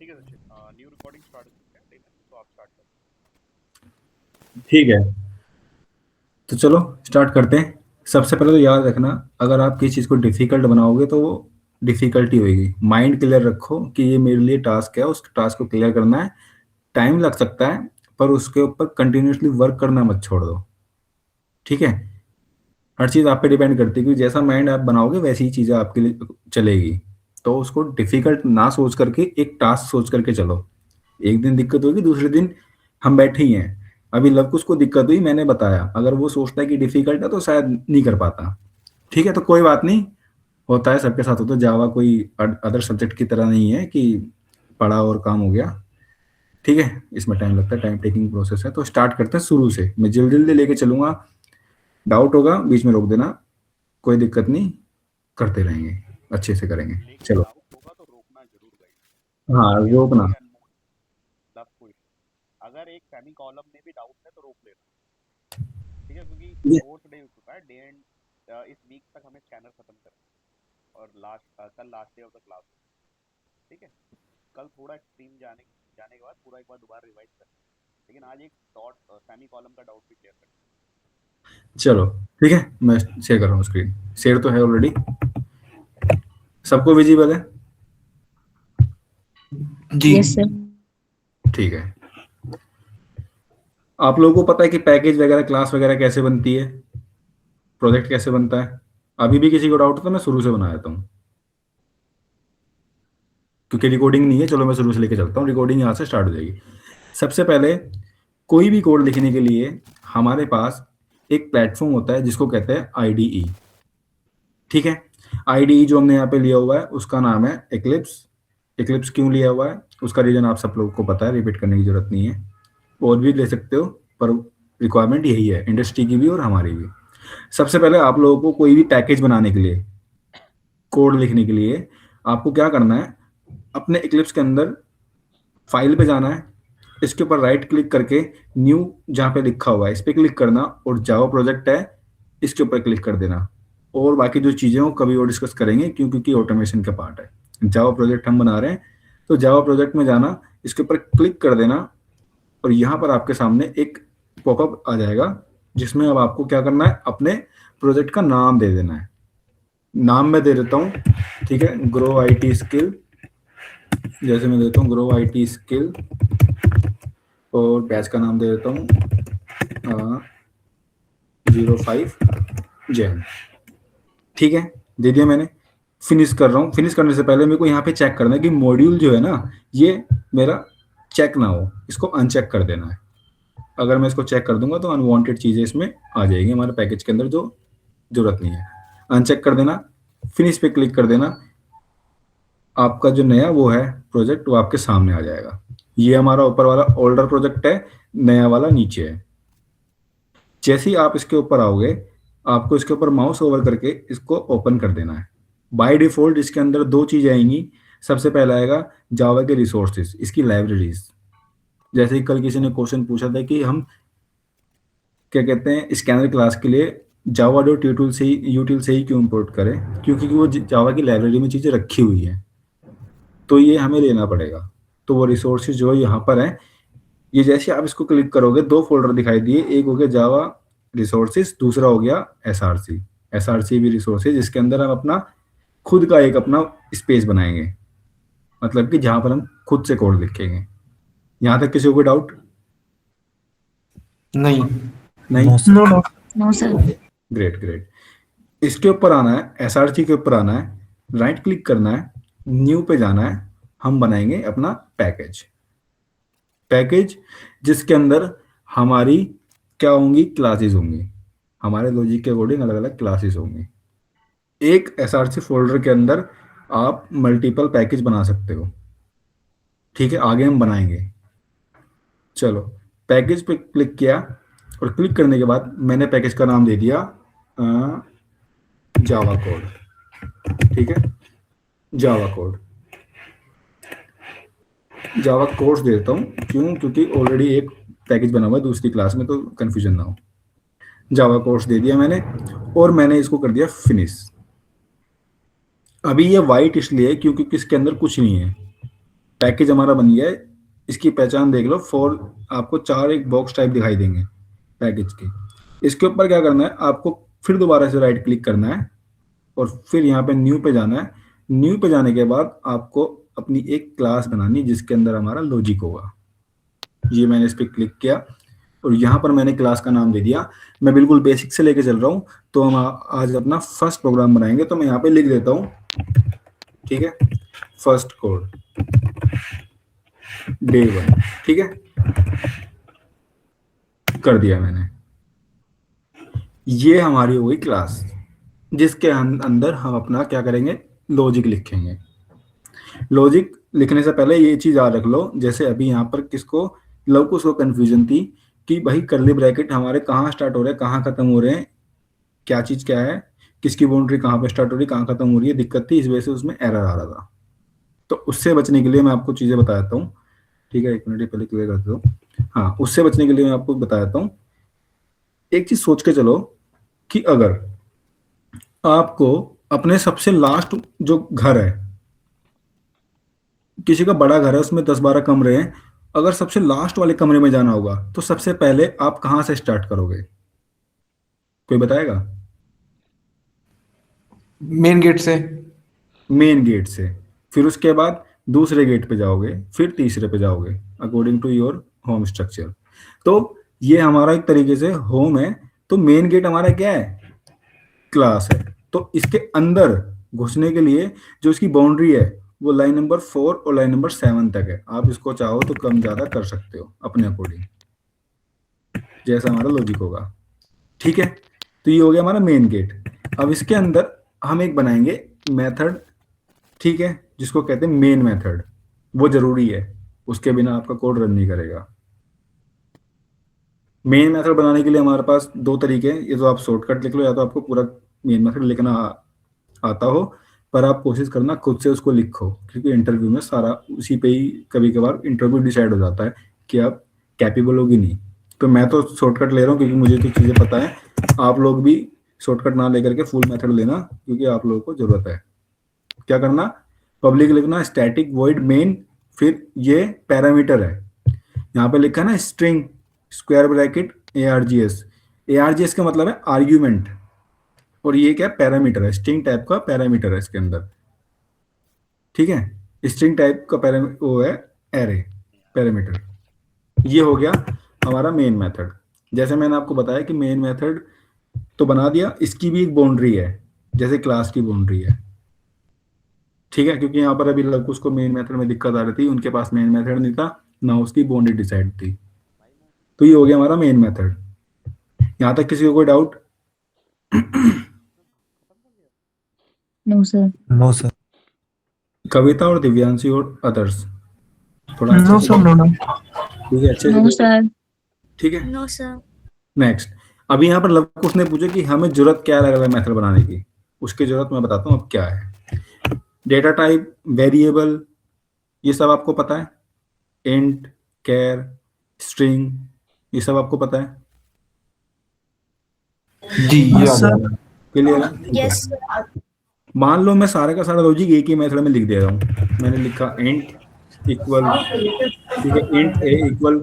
ठीक है Sachin, new recording start करते हैं, ठीक है, तो आप स्टार्ट करो। ठीक है, तो चलो स्टार्ट करते हैं। सबसे पहले तो याद रखना, अगर आप किसी चीज़ को डिफिकल्ट बनाओगे तो वो डिफिकल्टी होगी। माइंड क्लियर रखो कि ये मेरे लिए टास्क है, उस टास्क को क्लियर करना है। टाइम लग सकता है, पर उसके ऊपर कंटिन्यूअसली वर्क करना मत छोड़ दो। ठीक है, हर चीज़ आप पे डिपेंड करती है, क्योंकि जैसा माइंड आप बनाओगे वैसी ही चीज़ें आपके लिए चलेगी। तो उसको डिफिकल्ट ना सोच करके एक टास्क सोच करके चलो। एक दिन दिक्कत होगी, दूसरे दिन हम बैठे ही हैं। अभी लव कुश को दिक्कत हुई, मैंने बताया, अगर वो सोचता है कि डिफिकल्ट है तो शायद नहीं कर पाता। ठीक है, तो कोई बात नहीं, होता है, सबके साथ होता है। जावा कोई अदर सब्जेक्ट की तरह नहीं है कि पढ़ा और काम हो गया। ठीक है, इसमें टाइम लगता है, टाइम टेकिंग प्रोसेस है। तो स्टार्ट करते हैं शुरू से, मैं जल्दी जल्दी लेके चलूंगा। डाउट होगा बीच में रोक देना, कोई दिक्कत नहीं, करते रहेंगे, अच्छे से करेंगे। लेकिन चलो। डाउट होगा तो रोकना जरूर गाइस, हाँ, क्योंकि आप रोकना। लोग ये अनमोल लव क्विज, अगर एक सेमी कॉलम में भी डाउट है तो रोक लेना। ठीक है, क्योंकि ये फोर्थ डे हो चुका है, डे एंड इस वीक तक हमें स्कैनर खत्म करना है और कल last day of the class. ठीक है, कल थोड़ा एक्सट्रीम जाने जाने के बाद पूरा एक बार दोबारा रिवाइज करना है, लेकिन आज एक डॉट सेमी कॉलम का डाउट भी क्लियर करना चलो, ठीक है, मैं शेयर कर रहा हूँ स्क्रीन। शेयर तो है ऑलरेडी, सबको विजिबल है। जी। Yes sir. ठीक है, आप लोगों को पता है कि पैकेज वगैरह, क्लास वगैरह कैसे बनती है, प्रोजेक्ट कैसे बनता है? अभी भी किसी को डाउट हो तो मैं शुरू से बना देता हूँ, क्योंकि रिकॉर्डिंग नहीं है। चलो मैं शुरू से लेके चलता हूँ, रिकॉर्डिंग यहाँ से स्टार्ट हो जाएगी। सबसे पहले कोई भी कोड लिखने के लिए हमारे पास एक प्लेटफॉर्म होता है जिसको कहते हैं आईडीई। ठीक है, आईडीई जो हमने यहाँ पे लिया हुआ है उसका नाम है एक्लिप्स। एक्लिप्स क्यों लिया हुआ है उसका रीजन आप सब लोगों को पता है, रिपीट करने की जरूरत नहीं है। और भी ले सकते हो, पर रिक्वायरमेंट यही है, इंडस्ट्री की भी और हमारी भी। सबसे पहले आप लोगों को कोई भी पैकेज बनाने के लिए, कोड लिखने के लिए, आपको क्या करना है, अपने इक्लिप्स के अंदर फाइल पे जाना है, इसके ऊपर राइट क्लिक करके न्यू जहाँ पे लिखा हुआ है इस पे क्लिक करना, और जावा प्रोजेक्ट है इसके ऊपर क्लिक कर देना। और बाकी जो चीज़ें हो कभी और डिस्कस करेंगे, क्योंकि ऑटोमेशन का पार्ट है। जावा प्रोजेक्ट हम बना रहे हैं, तो जावा प्रोजेक्ट में जाना, इसके ऊपर क्लिक कर देना, और यहाँ पर आपके सामने एक पॉपअप आ जाएगा, जिसमें अब आपको क्या करना है, अपने प्रोजेक्ट का नाम दे देना है। नाम मैं दे देता हूँ, ठीक है, ग्रो आईटी स्किल। जैसे मैं देता हूँ ग्रो आईटी स्किल, और बैच का नाम दे देता हूँ 05 जैन। ठीक है, दे दिया मैंने। फिनिश कर रहा हूँ। फिनिश करने से पहले मेरे को यहाँ पे चेक करना है कि मॉड्यूल जो है ना, ये मेरा चेक ना हो, इसको अनचेक कर देना है। अगर मैं इसको चेक कर दूंगा तो अनवांटेड चीज़ें इसमें आ जाएगी हमारे पैकेज के अंदर, जो जरूरत नहीं है। अनचेक कर देना, फिनिश पे क्लिक कर देना, आपका जो नया वो है प्रोजेक्ट वो आपके सामने आ जाएगा। ये हमारा ऊपर वाला ओल्डर प्रोजेक्ट है, नया वाला नीचे है। जैसे ही आप इसके ऊपर आओगे, आपको इसके ऊपर माउस ओवर करके इसको ओपन कर देना है। बाय डिफॉल्ट इसके अंदर दो चीजें आएंगी। सबसे पहला आएगा जावा के रिसोर्सेज, इसकी लाइब्रेरीज। जैसे कि कल किसी ने क्वेश्चन पूछा था कि हम क्या कहते हैं स्कैनर क्लास के लिए जावा डॉट यूटिल से ही क्यों इंपोर्ट करें, क्योंकि वो जावा की लाइब्रेरी में चीजें रखी हुई हैं, तो ये हमें लेना पड़ेगा। तो वो रिसोर्सेज जो यहाँ पर है, ये जैसे आप इसको क्लिक करोगे दो फोल्डर दिखाई दिए, एक हो गया जावा रिसोर्सेज, दूसरा हो गया एसआरसी। एसआरसी भी रिसोर्सेज, इसके अंदर हम अपना खुद का एक अपना स्पेस बनाएंगे, मतलब कि जहां पर हम खुद से कोड लिखेंगे। यहां तक किसी को कोई डाउट? नहीं। नहीं? No sir. No sir. Great great. इसके ऊपर आना है, एसआरसी के ऊपर आना है, राइट क्लिक करना है, न्यू पे जाना है, हम बनाएंगे अपना पैकेज। पैकेज जिसके अंदर हमारी क्या होंगी, क्लासेस होंगी। हमारे लॉजिक के अकॉर्डिंग अलग अलग क्लासेस होंगी। एक एसआरसी फोल्डर के अंदर आप मल्टीपल पैकेज बना सकते हो। ठीक है, आगे हम बनाएंगे। चलो, पैकेज पे क्लिक किया, और क्लिक करने के बाद मैंने पैकेज का नाम दे दिया जावा कोड। ठीक है, जावा कोड, जावा कोर्स दे देता हूँ। क्यों? क्योंकि ऑलरेडी एक पैकेज बना हुआ है दूसरी क्लास में, तो कंफ्यूजन ना हो। जावा कोर्स दे दिया मैंने, और मैंने इसको कर दिया फिनिश। अभी ये वाइट इसलिए क्योंकि इसके अंदर कुछ नहीं है, पैकेज हमारा बन गया है। इसकी पहचान देख लो, फोर आपको चार एक बॉक्स टाइप दिखाई देंगे पैकेज के। इसके ऊपर क्या करना है, आपको फिर दोबारा से राइट क्लिक करना है और फिर यहाँ पे न्यू पे जाना है। न्यू पे जाने के बाद आपको अपनी एक क्लास बनानी है जिसके अंदर हमारा लॉजिक होगा। ये मैंने इस पर क्लिक किया और यहाँ पर मैंने क्लास का नाम दे दिया। मैं बिल्कुल बेसिक से लेके चल रहा हूँ, तो हम आज अपना फर्स्ट प्रोग्राम बनाएंगे। तो मैं यहाँ पे लिख देता हूँ, ठीक है, फर्स्ट कोड डे 1, ठीक है, कर दिया मैंने। ये हमारी हो गई क्लास, जिसके अंदर हम अपना क्या करेंगे, लॉजिक लिखेंगे। लॉजिक लिखने से पहले ये चीज याद रख लो, जैसे अभी यहाँ पर किसको, लव को उसको कंफ्यूजन थी कि भाई कर्ली ब्रैकेट हमारे कहाँ स्टार्ट हो रहे हैं, कहाँ खत्म हो रहे हैं, क्या चीज क्या है, किसकी बाउंड्री कहाँ पे स्टार्ट हो रही है, कहाँ खत्म हो रही है, दिक्कत थी, इस वजह से उसमें एरर आ रहा था। तो उससे बचने के लिए मैं आपको चीजें बता देता हूँ, ठीक है, एक मिनट पहले क्लियर कर दो। हाँ, उससे बचने के लिए मैं आपको बता देता हूँ। एक चीज सोच के चलो कि अगर आपको अपने सबसे लास्ट जो घर है, किसी का बड़ा घर है उसमें 10-12 कमरे हैं, अगर सबसे लास्ट वाले कमरे में जाना होगा तो सबसे पहले आप कहाँ से स्टार्ट करोगे, कोई बताएगा? मेन गेट से। मेन गेट से, फिर उसके बाद दूसरे गेट पे जाओगे, फिर तीसरे पे जाओगे, according to your home structure. तो ये हमारा एक तरीके से होम है। तो मेन गेट हमारा क्या है, क्लास है। तो इसके अंदर घुसने के लिए जो इसकी बाउंड्री है वो लाइन नंबर 4 और लाइन नंबर 7 तक है। आप इसको चाहो तो कम ज्यादा कर सकते हो अपने अकॉर्डिंग, जैसा हमारा लॉजिक होगा, ठीक है। तो ये हो गया हमारा मेन गेट। अब इसके अंदर हम एक बनाएंगे मेथड, ठीक है, जिसको कहते हैं मेन मेथड। वो जरूरी है, उसके बिना आपका कोड रन नहीं करेगा। मेन मेथड बनाने के लिए हमारे पास दो तरीके हैं, ये तो आप शॉर्टकट लिख लो, या तो आपको पूरा मेन मेथड लिखना आता हो, पर आप कोशिश करना खुद से उसको लिखो, क्योंकि इंटरव्यू में सारा उसी पे ही कभी कभार इंटरव्यू डिसाइड हो जाता है कि आप कैपेबल होगी नहीं। तो मैं तो शॉर्टकट ले रहा हूँ क्योंकि मुझे तो चीज़ें पता है। आप लोग भी शॉर्टकट ना लेकर के फुल मेथड लेना, क्योंकि आप लोगों को जरूरत है। क्या करना, पब्लिक लिखना स्टैटिक वॉइड मेन, फिर ये पैरामीटर है, यहाँ पे लिखा है ना string square bracket ARGS। ARGS का मतलब है आर्ग्यूमेंट, और ये क्या पैरामीटर है, स्ट्रिंग टाइप का पैरामीटर है इसके अंदर, ठीक है। स्ट्रिंग टाइप का वो है एरे पैरामीटर। ये हो गया हमारा मेन मेथड। जैसे मैंने आपको बताया कि मेन मेथड तो बना दिया, इसकी भी एक बाउंड्री है जैसे क्लास की बाउंड्री है, ठीक है, क्योंकि यहाँ पर अभी लवकुश को मेन मेथड में दिक्कत आ रही थी, उनके पास मेन मेथड नहीं था ना उसकी बाउंड्री डिसाइड थी। तो ये हो गया हमारा मेन मेथड। यहाँ तक किसी को कोई doubt? No sir. No sir. Kavita और दिव्यांशी और अदर्स थोड़ा नो अच्छे से, सर, नो नो। ठीक है, अच्छे नो से, सर। ठीक है। No sir. नेक्स्ट, अभी यहाँ पर लवकुश ने पूछा कि हमें जरूरत क्या है अलग-अलग मेथड बनाने की। उसकी जरूरत मैं बताता हूँ अब क्या है। डेटा टाइप, वेरिएबल, ये सब आपको पता है, इंट, कैर, स्ट्रिंग, ये सब आपको पता है, जी ये सर। क्लियर है? ठीक है। यस। मान लो मैं सारे का सारा लॉजिक एक ही मेथड में लिख दे रहा हूँ। मैंने लिखा इंट इक्वल, ठीक है, इंट ए इक्वल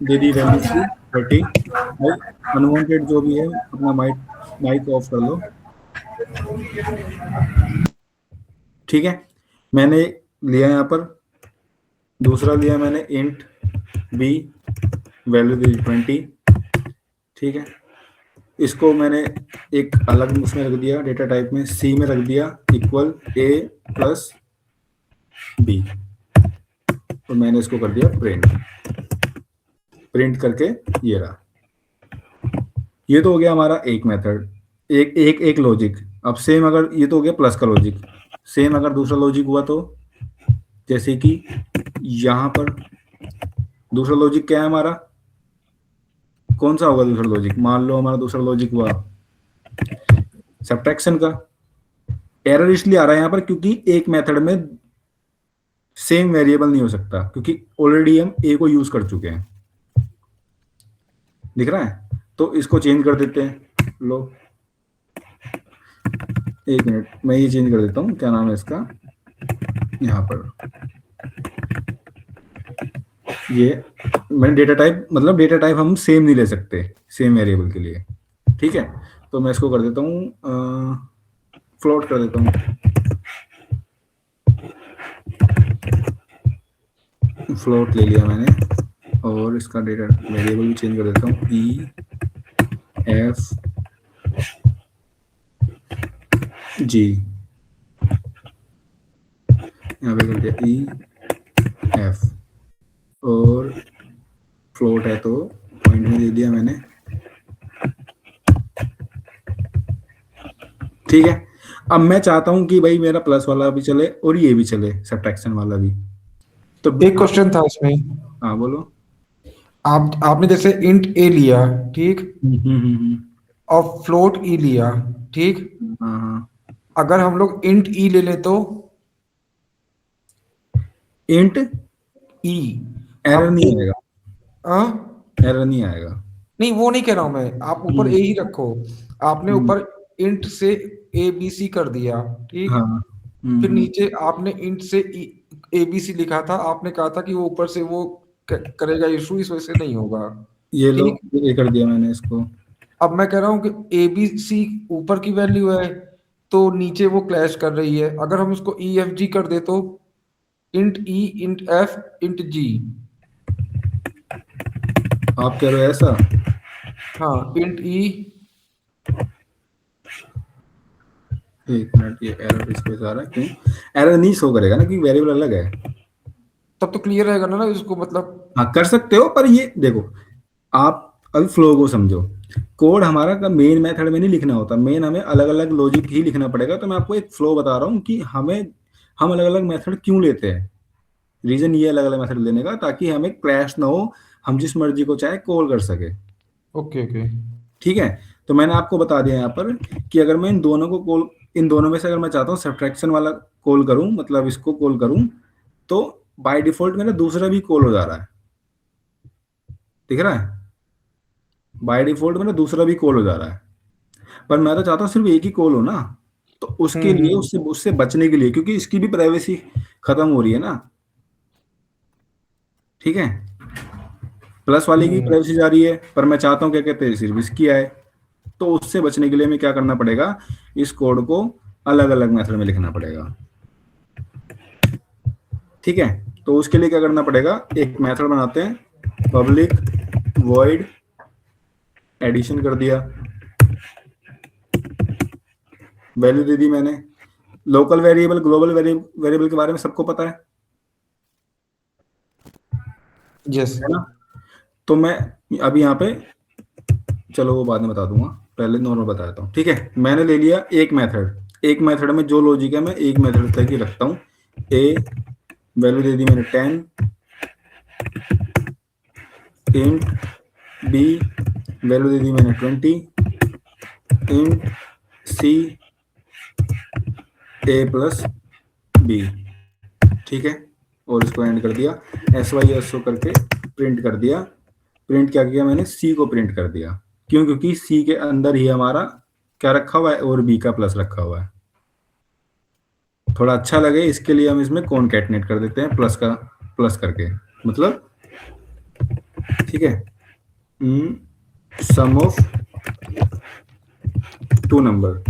दे दी वैल्यू की 30, भाई अनवांटेड जो भी है अपना माइक ऑफ कर लो, ठीक है। मैंने लिया यहाँ पर, दूसरा लिया मैंने इंट बी, वैल्यू दी 20, ठीक है। इसको मैंने एक अलग उसमें रख दिया, डेटा टाइप में सी में रख दिया इक्वल ए प्लस बी, और मैंने इसको कर दिया प्रिंट। प्रिंट करके ये रहा। ये तो हो गया हमारा एक मेथड, एक लॉजिक। अब सेम अगर ये तो हो गया प्लस का लॉजिक, सेम अगर दूसरा लॉजिक हुआ तो, जैसे कि यहाँ पर दूसरा लॉजिक क्या है हमारा, कौन सा होगा दूसरा लॉजिक? मान लो हमारा दूसरा लॉजिक हुआ सब्ट्रैक्शन का। एरर इसलिए आ रहा है यहाँ पर क्योंकि एक मेथड में सेम वेरिएबल नहीं हो सकता, क्योंकि ऑलरेडी हम ए को यूज कर चुके हैं, दिख रहा है। तो इसको चेंज कर देते हैं, लो एक मिनट मैं ये चेंज कर देता हूँ, क्या नाम है इसका, यहाँ पर ये मैंने डेटा टाइप, मतलब डेटा टाइप हम सेम नहीं ले सकते सेम वेरिएबल के लिए, ठीक है। तो मैं इसको कर देता हूँ, फ्लोट कर देता हूँ, फ्लोट ले लिया मैंने, और इसका डेटा वेरिएबल भी चेंज कर देता हूँ, ई एफ जी, यहाँ पे कर दिया ई एफ, और फ्लोट है तो पॉइंट में दे दिया मैंने, ठीक है। अब मैं चाहता हूं कि भाई मेरा प्लस वाला भी चले और ये भी चले, सब्ट्रैक्शन वाला भी। तो एक क्वेश्चन था इसमें, हाँ बोलो। आपने जैसे इंट ए लिया, ठीक, हम्म। और फ्लोट ई लिया, ठीक। हाँ हाँ। अगर हम लोग इंट ई ले ले तो इंट ई, एरर आप नहीं आएगा, हाँ, एरर नहीं आएगा। नहीं वो नहीं कह रहा हूं मैं, आप ऊपर ए ही रखो। आपने हम्म, ऊपर इंट से ए बी सी कर दिया, ठीक। हाँ। फिर नीचे आपने इंट से ए बी सी लिखा था, आपने कहा था कि वो ऊपर से वो करेगा इशू, इस वजह से नहीं होगा, ये लो, ठीक। ये कर दिया मैंने इसको। अब मैं कह रहा हूँ कि ए बी सी ऊपर की वैल्यू है तो नीचे वो क्लैश कर रही है। अगर हम उसको ई एफ जी कर दे तो इंट ई इंट एफ इंट जी। आप कह रहे हो ऐसा? हाँ, इंट ई, एक मिनट, ये एरर इस पे आ रहा है क्यों? एरर नहीं शो करेगा ना, क्योंकि वेरिएबल अलग है। तब तो क्लियर रहेगा ना इसको, मतलब। हाँ कर सकते हो, पर ये देखो, आप अभी फ्लो को समझो। कोड हमारा का मेन मेथड में नहीं लिखना होता, मेन हमें अलग अलग लॉजिक ही लिखना पड़ेगा। तो मैं आपको एक फ्लो बता रहा हूँ कि हम अलग अलग मेथड क्यों लेते हैं। रीजन ये अलग अलग मेथड लेने का, ताकि हमें क्रैश ना हो, हम जिस मर्जी को चाहे कॉल कर सके, ओके ओके। ठीक है। तो मैंने आपको बता दिया यहाँ पर कि अगर मैं इन दोनों को कॉल, इन दोनों में से अगर मैं चाहता हूँ सब्ट्रैक्शन वाला कॉल करूँ, मतलब इसको कॉल करूँ, तो बाय डिफॉल्ट मेरा दूसरा भी कॉल हो जा रहा है, दिख रहा है? बाय डिफॉल्ट मेरा दूसरा भी कॉल हो जा रहा है, पर मैं तो चाहता हूँ सिर्फ एक ही कॉल हो ना। तो उसके लिए, हम्म। उससे उससे बचने के लिए, क्योंकि इसकी भी प्राइवेसी खत्म हो रही है ना, ठीक है। प्लस वाले की हम्म। प्राइवेसी जा रही है, पर मैं चाहता हूँ क्या कहते हैं सिर्फ इसकी आए। तो उससे बचने के लिए हमें क्या करना पड़ेगा, इस कोड को अलग अलग मेथड में लिखना पड़ेगा, ठीक है। तो उसके लिए क्या करना पड़ेगा, एक मेथड बनाते हैं, पब्लिक वॉइड एडिशन कर दिया, वैल्यू दे दी मैंने। लोकल वेरिएबल, ग्लोबल वेरिएबल के बारे में सबको पता यस। है ना? तो मैं अभी यहाँ पे, चलो वो बाद में बता दूंगा, पहले नॉर्मल बता देता हूँ, ठीक है। मैंने ले लिया एक मेथड, एक मेथड में जो लॉजिक है मैं एक मेथड तक ही रखता हूँ। ए वैल्यू दे दी मैंने 10, इंट बी वैल्यू दे दी मैंने 20, इंट सी ए प्लस बी, ठीक है। और इसको एंड कर दिया, एस वाई एस ओ करके प्रिंट कर दिया। प्रिंट क्या किया मैंने, सी को प्रिंट कर दिया। क्यों? क्योंकि सी के अंदर ही हमारा क्या रखा हुआ है, और बी का प्लस रखा हुआ है। थोड़ा अच्छा लगे इसके लिए हम इसमें कॉनकैटनेट कर देते हैं, प्लस का प्लस करके, मतलब, ठीक है। Sum of two number,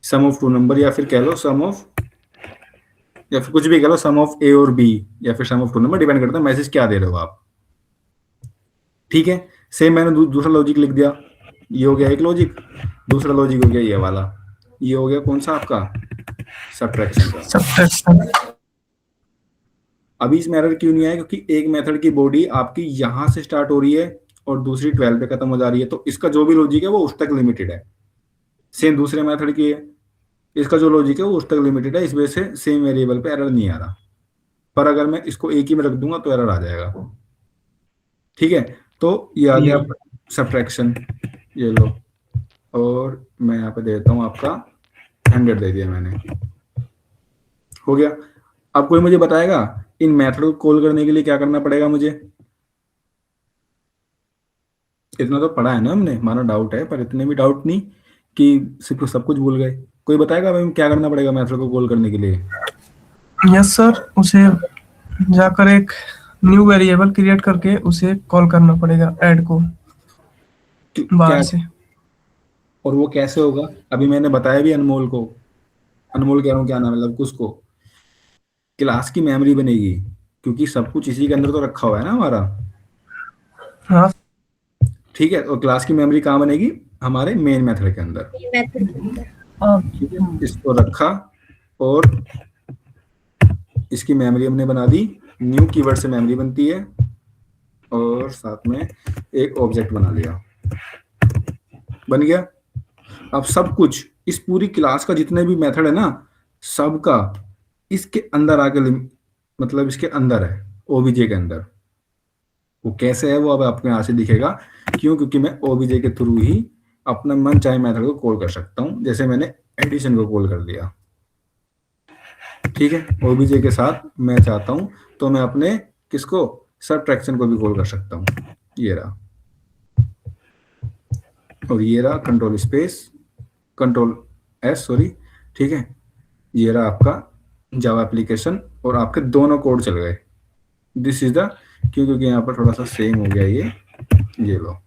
sum of two number, या फिर कह लो सम ऑफ, या फिर कुछ भी कह लो, सम ऑफ ए और बी, या फिर सम ऑफ टू नंबर, डिपेंड करता है मैसेज क्या दे रहे हो आप, ठीक है। सेम मैंने दूसरा लॉजिक लिख दिया, ये हो गया एक लॉजिक। दूसरा लॉजिक हो गया ये वाला, ये हो गया कौन सा आपका, सब्ट्रैक्शन का। सब्ट्रैक्शन। अभी इसमें एरर क्यों नहीं आया, क्योंकि एक मेथड की बॉडी आपकी यहां से स्टार्ट हो रही है और दूसरी 12 पे खत्म हो जा रही है, तो इसका जो भी लॉजिक है वो उस तक लिमिटेड है। सेम दूसरे मेथड की है, इसका जो लॉजिक है वो उस तक लिमिटेड है, इस वजह से सेम वेरिएबल पे एरर नहीं आ रहा। पर अगर मैं इसको एक ही में रख दूंगा तो एरर आ जाएगा, ठीक है। तो ये आ गया सब्ट्रैक्शन, ये लो, और मैं यहाँ पे देता हूँ आपका 100 दे दिया मैंने, हो गया। अब कोई मुझे बताएगा इन मेथड को कॉल करने के लिए क्या करना पड़ेगा मुझे? इतना तो पढ़ा है ना हमने, हमारा डाउट है, पर इतने भी डाउट नहीं कि सिर्फ सब कुछ भूल गए। कोई बताएगा भाई क्या करना पड़ेगा मेथड को कॉल करने के लिए? यस सर, उसे जाकर एक न्यू वेरिएबल क्रिएट करके उसे कॉल करना पड़ेगा ऐड को क्या? बाहर से। और वो कैसे होगा? अभी मैंने बताया भी अनमोल को, अनमोल कह रहा हूँ, क्या नाम है, मतलब उसको क्लास की मेमोरी बनेगी, क्योंकि सब कुछ इसी के अंदर तो रखा हुआ है ना हमारा। हाँ ठीक है, और क्लास की मेमोरी कहाँ बनेगी? हमारे मेन मेथड के अंदर। ठीक है, इसको रखा और इसकी मेमोरी हमने बना दी। न्यू कीवर्ड से मेमोरी बनती है, और साथ में एक ऑब्जेक्ट बना लिया, बन गया। अब सब कुछ इस पूरी क्लास का जितने भी मेथड है ना, सबका इसके अंदर आके मतलब इसके अंदर है, ओबीजे के अंदर। वो कैसे है वो अब आपको यहाँ से दिखेगा। क्यों? क्योंकि मैं ओबीजे के थ्रू ही अपना मन चाहे मेथड को कॉल कर सकता हूँ। जैसे मैंने एडिशन को कॉल कर दिया, ठीक है, ओबीजे के साथ मैं चाहता हूँ तो मैं अपने किसको, सबट्रैक्शन को भी कॉल कर सकता हूँ। ये रहा, और ये रहा control space, control S, sorry. ठीक है, ये रहा आपका जावा एप्लीकेशन, और आपके दोनों कोड चल गए। दिस इज द, क्योंकि यहाँ पर थोड़ा सा सेम हो गया ये लो,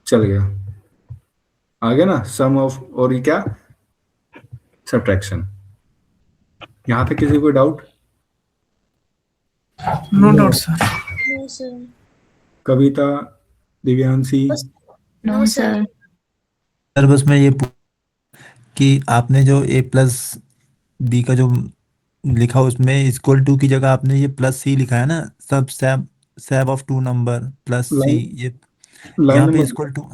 चल गया, आ गया ना सम ऑफ, और ये क्या, सबट्रैक्शन। यहाँ पे किसी को doubt? No doubt sir. No, sir. Kavita, Divyanshi? No, sir. Sir बस मैं ये कि आपने जो ए प्लस बी का जो लिखा उसमें इक्वल टू की जगह आपने ये प्लस सी लिखा है ना, सब sum sum of two number plus C, line, ये लाइन यहाँ पे number. Equal to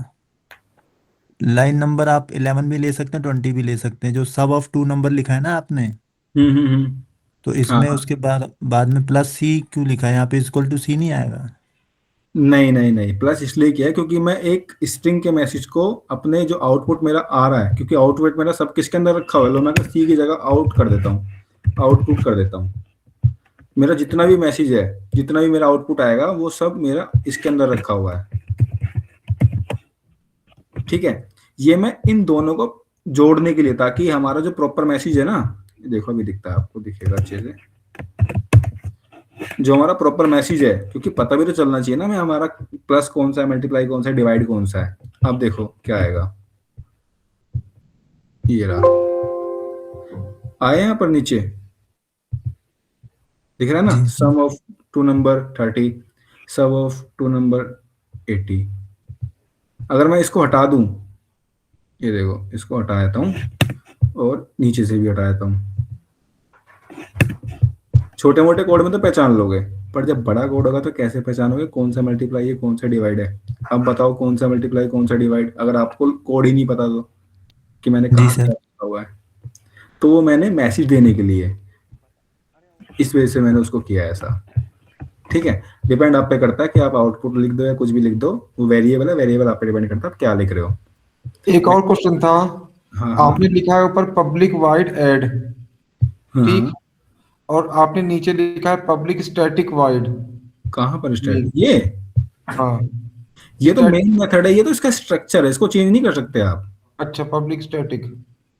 line number आप 11 भी ले सकते हैं, 20 भी ले सकते हैं। जो सब ऑफ टू नंबर लिखा है ना आपने, तो हाँ इसमें हाँ, उसके बाद बाद में प्लस सी क्यों लिखा है? यहाँ पे इक्वल टू सी नहीं आएगा? नहीं नहीं नहीं, प्लस इसलिए किया है क्योंकि मैं एक स्ट्रिंग के मैसेज को अपने जो आउटपुट मेरा आ रहा है, क्योंकि आउटपुट मेरा सब किसके अंदर रखा हुआ है, लो मैं सी की जगह आउट कर देता हूँ, आउटपुट कर देता हूँ। मेरा जितना भी मैसेज है, जितना भी मेरा आउटपुट आएगा, वो सब मेरा इसके अंदर रखा हुआ है। ठीक है, ये मैं इन दोनों को जोड़ने के लिए, ताकि हमारा जो प्रॉपर मैसेज है ना, देखो अभी दिखता है, आपको दिखेगा अच्छे से, जो हमारा प्रॉपर मैसेज है, क्योंकि पता भी तो चलना चाहिए ना मैं हमारा प्लस कौन सा है, मल्टीप्लाई कौन सा है, डिवाइड कौन सा है। अब देखो क्या आएगा, ये रहा, आए यहाँ पर नीचे दिख रहा है ना, जी sum of two number 30, sum of two number 80। अगर मैं इसको हटा दूं, ये देखो इसको हटा देता हूँ और नीचे से भी हटा देता हूँ। छोटे मोटे कोड में तो पहचान लोगे, पर जब बड़ा कोड होगा तो कैसे पहचानोगे कौन सा मल्टीप्लाई है कौन सा डिवाइड है? अब बताओ कौन सा मल्टीप्लाई कौन सा डिवाइड, अगर आपको कोड ही नहीं पता तो, कि मैंने जी कहाँ सर। क्या लिखा हुआ है। तो वो मैंने मैसेज देने के लिए, इस वजह से मैंने उसको किया ऐसा। ठीक है, डिपेंड आप पे करता है कि आप आउटपुट लिख दो या कुछ भी लिख दो, वो वेरिएबल है, वेरिएबल आप पे डिपेंड करता है आप क्या लिख रहे हो। एक और क्वेश्चन था, हाँ हाँ आपने लिखा है ऊपर पब्लिक वाइड ऐड, हाँ ठीक, हाँ। और आपने नीचे लिखा है पब्लिक स्टैटिक वाइड। कहाँ पर स्टार्ट ये, ये? हाँ, ये तो स्टैटिक, मेन मेथड है, ये तो इसका स्ट्रक्चर है, इसको चेंज नहीं कर सकते आप। अच्छा पब्लिक स्टैटिक,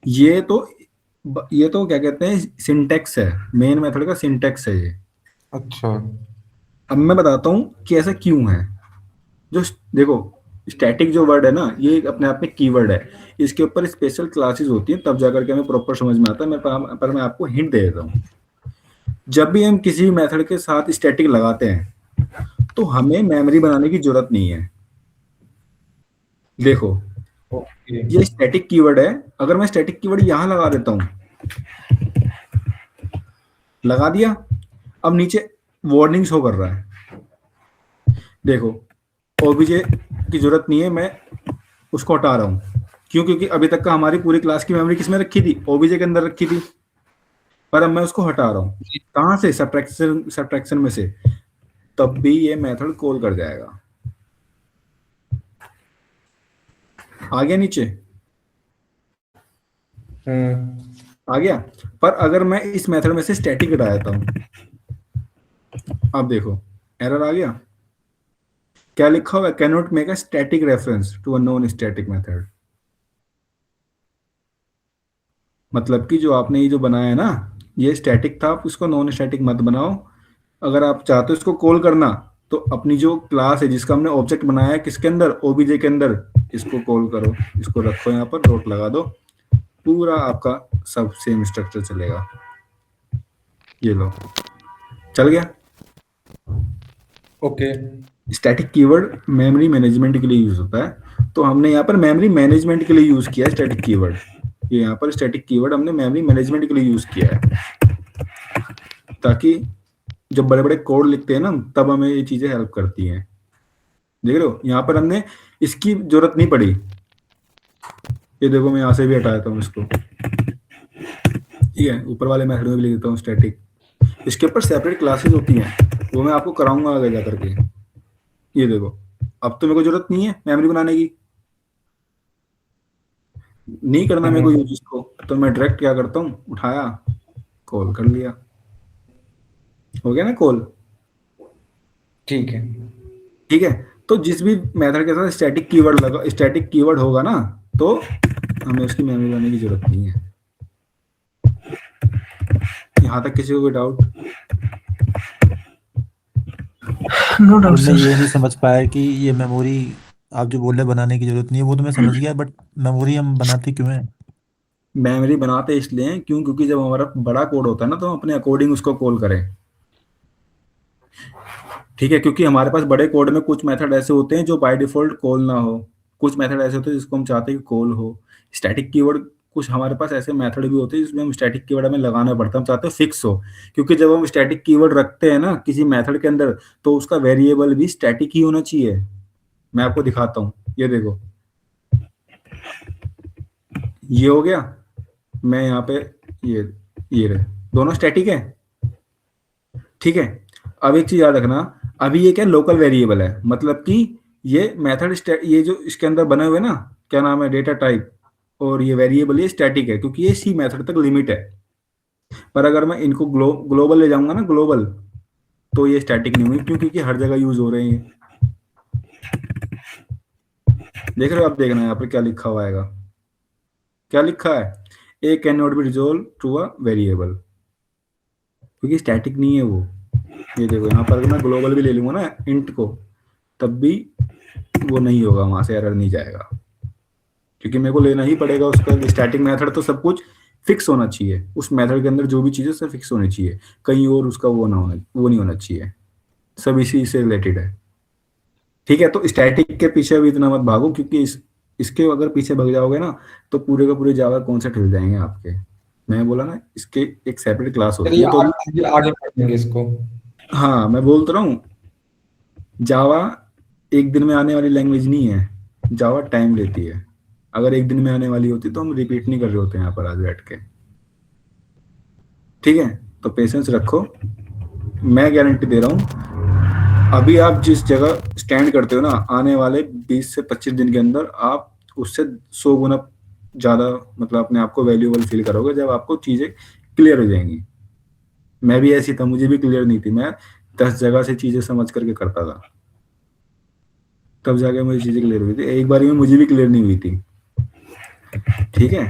ये तो, ये तो क्या कहते हैं, सिंटेक्स है, मेन मेथड का सिंटेक्स है ये। अच्छा अब मैं बताता हूँ कि ऐसा क्यों है। जो देखो, स्टैटिक जो वर्ड है ना, ये अपने आप में कीवर्ड है, इसके ऊपर स्पेशल क्लासेस होती हैं, तब जाकर के हमें प्रॉपर समझ में आता है। पर मैं आपको हिंट दे देता हूँ, जब भी हम किसी भी मेथड के साथ स्टैटिक लगाते हैं तो हमें मेमोरी बनाने की जरूरत नहीं है। देखो, ओके, ये स्टैटिक कीवर्ड है, अगर मैं स्टैटिक कीवर्ड यहां लगा देता हूं, लगा दिया, अब नीचे वार्निंग शो कर रहा है, देखो ओबीजे की जरूरत नहीं है, मैं उसको हटा रहा हूं। क्यों? क्योंकि अभी तक का हमारी पूरी क्लास की मेमोरी किसमें रखी थी? ओबीजे के अंदर रखी थी, पर अब मैं उसको हटा रहा हूं। कहां से? सब्ट्रैक्शन में से। तब भी ये मेथड कॉल कर जाएगा। आ गया नीचे? आ गया। पर अगर मैं इस मेथड में से स्टैटिक हटा देता हूं, अब देखो एरर आ गया। क्या लिखा हुआ है? Cannot make a static reference to a non static method. मतलब कि जो आपने ये जो बनाया है ना, ये स्टैटिक था, आप इसको नॉन स्टैटिक मत बनाओ। अगर आप चाहते हो इसको कॉल करना, तो अपनी जो क्लास है जिसका हमने ऑब्जेक्ट बनाया है किसके अंदर, ओबीजे के अंदर, इसको कॉल करो, इसको रखो यहाँ पर, डॉट लगा दो, पूरा आपका सब सेम स्ट्रक्चर चलेगा। ये लो, चल गया। Okay. Static keyword memory management के लिए यूज होता है, तो हमने यहाँ पर मेमोरी मैनेजमेंट के लिए यूज किया है स्टैटिक कीवर्ड। ये यहाँ पर स्टैटिक कीवर्ड हमने मेमोरी मैनेजमेंट के लिए यूज किया है, ताकि जब बड़े बड़े कोड लिखते हैं ना, तब हमें ये चीजें हेल्प करती हैं। देख रहे हो, यहाँ पर हमने इसकी जरूरत नहीं पड़ी। ये देखो, मैं यहाँ से भी हटा देता हूँ इसको, ठीक है, ऊपर वाले मेथड में भी लिख देता हूँ स्टैटिक। इसके ऊपर सेपरेट क्लासेस होती हैं, वो मैं आपको कराऊंगा आगे जा करके। ये देखो, अब तो मेरे को जरूरत नहीं है मेमोरी बनाने की, नहीं करना मेरे को यूज इसको, तो मैं डायरेक्ट क्या करता हूँ, उठाया, कॉल कर लिया, हो गया ना कॉल। ठीक है। ठीक है, तो जिस भी मेथड के साथ स्टैटिक कीवर्ड लगा, स्टैटिक कीवर्ड होगा ना, तो हमें उसकी मेमोरी बनाने की जरूरत नहीं है। यहाँ तक किसी को कोई डाउट? नो डाउट मैं सर। ये नहीं समझ पाया कि ये मेमोरी आप जो बोल रहे बनाने की जरूरत नहीं है, वो तो मैं समझ गया, बट मेमोरी हम बनाते क्यों है? मेमोरी बनाते इसलिए हैं क्योंकि जब हमारा बड़ा कोड होता है ना, तो हम अपने अकॉर्डिंग उसको कॉल करें। ठीक है, क्योंकि हमारे पास बड़े कोड में कुछ मेथड ऐसे होते हैं जो बाय डिफॉल्ट कॉल ना हो, कुछ मेथड ऐसे होते हैं जिसको हम चाहते हैं कि कॉल हो। स्टैटिक कीवर्ड, कुछ हमारे पास ऐसे मेथड भी होते हैं जिसमें हम स्टैटिक कीवर्ड हमें लगाना पड़ता है, हम चाहते हैं फिक्स हो। क्योंकि जब हम स्टैटिक कीवर्ड रखते हैं ना किसी मेथड के अंदर, तो उसका वेरिएबल भी स्टैटिक ही होना चाहिए। मैं आपको दिखाता हूँ, ये देखो, ये हो गया, मैं यहाँ पे ये रहे, दोनों स्टैटिक है। ठीक है, अब एक चीज याद रखना, अभी ये क्या लोकल वेरिएबल है, मतलब कि ये मेथड, ये जो इसके अंदर बने हुए ना, क्या नाम है, डेटा टाइप, और ये वेरिएबल ये स्टैटिक है क्योंकि ये सी मेथड तक लिमिट है। पर अगर मैं इनको ग्लोबल ले जाऊंगा ना, ग्लोबल, तो ये स्टैटिक नहीं हुई, क्यों? क्योंकि हर जगह यूज हो रहे हैं। देख रहे हो आप, देखना यहाँ पर क्या लिखा हुआ है, क्या लिखा है, A can not be resolve to a variable, क्योंकि स्टैटिक नहीं है वो। ये देखो यहाँ पर, अगर मैं ग्लोबल भी ले लूंगा ना इंट को, तब भी वो नहीं होगा, वहां से एरर नहीं जाएगा, क्योंकि मेरे को लेना ही पड़ेगा उसका स्टैटिक मेथड। तो सब कुछ फिक्स होना चाहिए, उस मेथड के अंदर जो भी चीजें सब फिक्स होनी चाहिए, कहीं और उसका वो नहीं होना चाहिए, सब इसी से रिलेटेड है। ठीक है, तो स्टैटिक के पीछे भी इतना मत भागो, क्योंकि इसके अगर पीछे भाग जाओगे ना, तो पूरे का पूरे जावा कॉन्सेप्ट हिल जाएंगे आपके। मैं बोला ना, इसके एक सेपरेट क्लास होती चलिए है, तो आगे पढ़ेंगे इसको। हाँ, मैं बोल तो रहा हूँ, जावा एक दिन में आने वाली लैंग्वेज नहीं है, जावा टाइम लेती है। अगर एक दिन में आने वाली होती तो हम रिपीट नहीं कर रहे होते यहाँ पर आज बैठ के। ठीक है, तो पेशेंस रखो, मैं गारंटी दे रहा हूँ, अभी आप जिस जगह स्टैंड करते हो ना, आने वाले 20 से 25 दिन के अंदर आप उससे 100 गुना ज्यादा, मतलब अपने आप को वैल्यूएबल फील करोगे, जब आपको चीजें क्लियर हो जाएंगी। मैं भी ऐसी था, मुझे भी क्लियर नहीं थी, मैं 10 जगह से चीजें समझ करके करता था, तब जाके मुझे चीजें क्लियर हुई थी। एक बार में मुझे भी क्लियर नहीं हुई थी। ठीक है,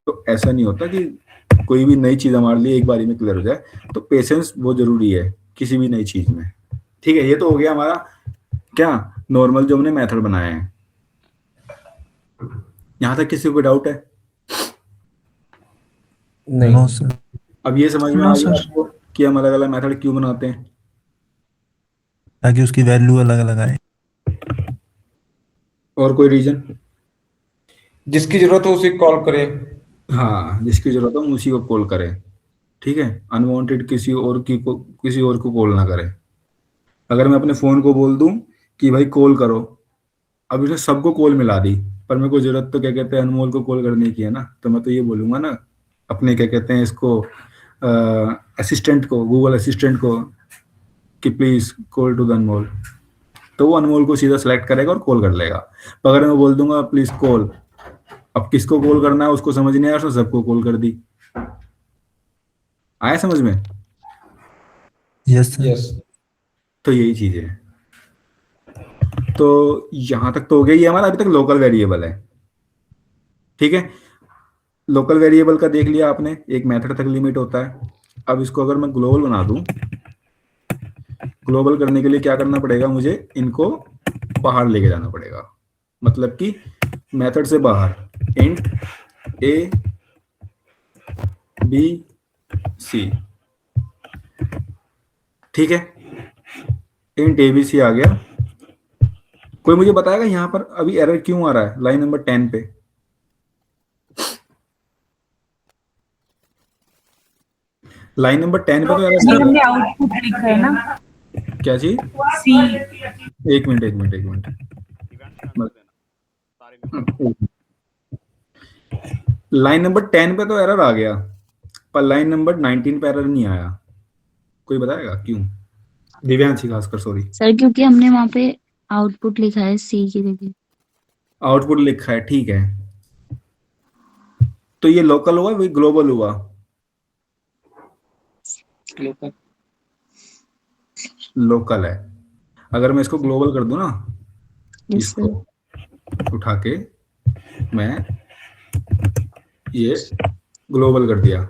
तो ऐसा नहीं होता कि कोई भी नई चीज हमारे लिए एक बारी में क्लियर हो जाए, तो पेशेंस बहुत जरूरी है किसी भी नई चीज में। ठीक है, ये तो हो गया हमारा क्या नॉर्मल जो हमने मेथड बनाया है। यहां तक किसी को डाउट है? नहीं। No sir. अब ये समझ में नो आ गया सर। आपको कि हम अलग अलग मेथड क्यों बनाते हैं? ताकि उसकी वैल्यू अलग अलग आए। और कोई रीजन? जिसकी जरूरत हो उसे कॉल करे। हाँ, जिसकी जरूरत हो हम उसी को कॉल करें। ठीक है, अनवांटेड किसी और को कॉल ना करें। अगर मैं अपने फोन को बोल दूं कि भाई कॉल करो, अब इसने सबको कॉल मिला दी, पर मेरे को जरूरत तो क्या कहते हैं अनमोल को कॉल करने की है ना, तो मैं तो ये बोलूंगा ना अपने क्या कहते हैं इसको असिस्टेंट को, गूगल असिस्टेंट को, कि प्लीज कॉल टू द अनमोल, तो वो अनमोल को सीधा सेलेक्ट करेगा और कॉल कर लेगा। पर अगर मैं बोल दूंगा प्लीज कॉल, अब किसको कॉल करना है उसको समझ नहीं आया, तो सबको कॉल कर दी। आया समझ में? Yes sir. यस। तो यही चीज है। तो यहां तक तो हो गया, ये हमारा अभी तक लोकल वेरिएबल है। ठीक है, लोकल वेरिएबल का देख लिया आपने, एक मेथड तक लिमिट होता है। अब इसको अगर मैं ग्लोबल बना दूं, ग्लोबल करने के लिए क्या करना पड़ेगा, मुझे इनको बाहर लेके जाना पड़ेगा, मतलब कि मेथड से बाहर इंट ए बी सी, ठीक है। इंट ए बी सी आ गया। कोई मुझे बताएगा यहाँ पर अभी एरर क्यों आ रहा है लाइन नंबर 10 पे? लाइन नंबर 10 पे तो एरर हमने आउटपुट लिखा है ना, क्या चीज? सी। एक मिनट दिव्यांश आंसर देना सारे में। लाइन नंबर 10 पे तो एरर आ गया, पर लाइन नंबर 19 पे एरर नहीं आया। कोई बताएगा क्यों? दिव्यांशी खासकर, सॉरी। सर क्योंकि हमने वहाँ पे आउटपुट लिखा है सी की जगह। आउटपुट लिखा है, ठीक है। तो ये लोकल हुआ, वही ग्लोबल हुआ? लोकल है। अगर मैं इसको ग्लोबल कर दूं ना, यस इसको सर। उठा के मैं ये ग्लोबल कर दिया,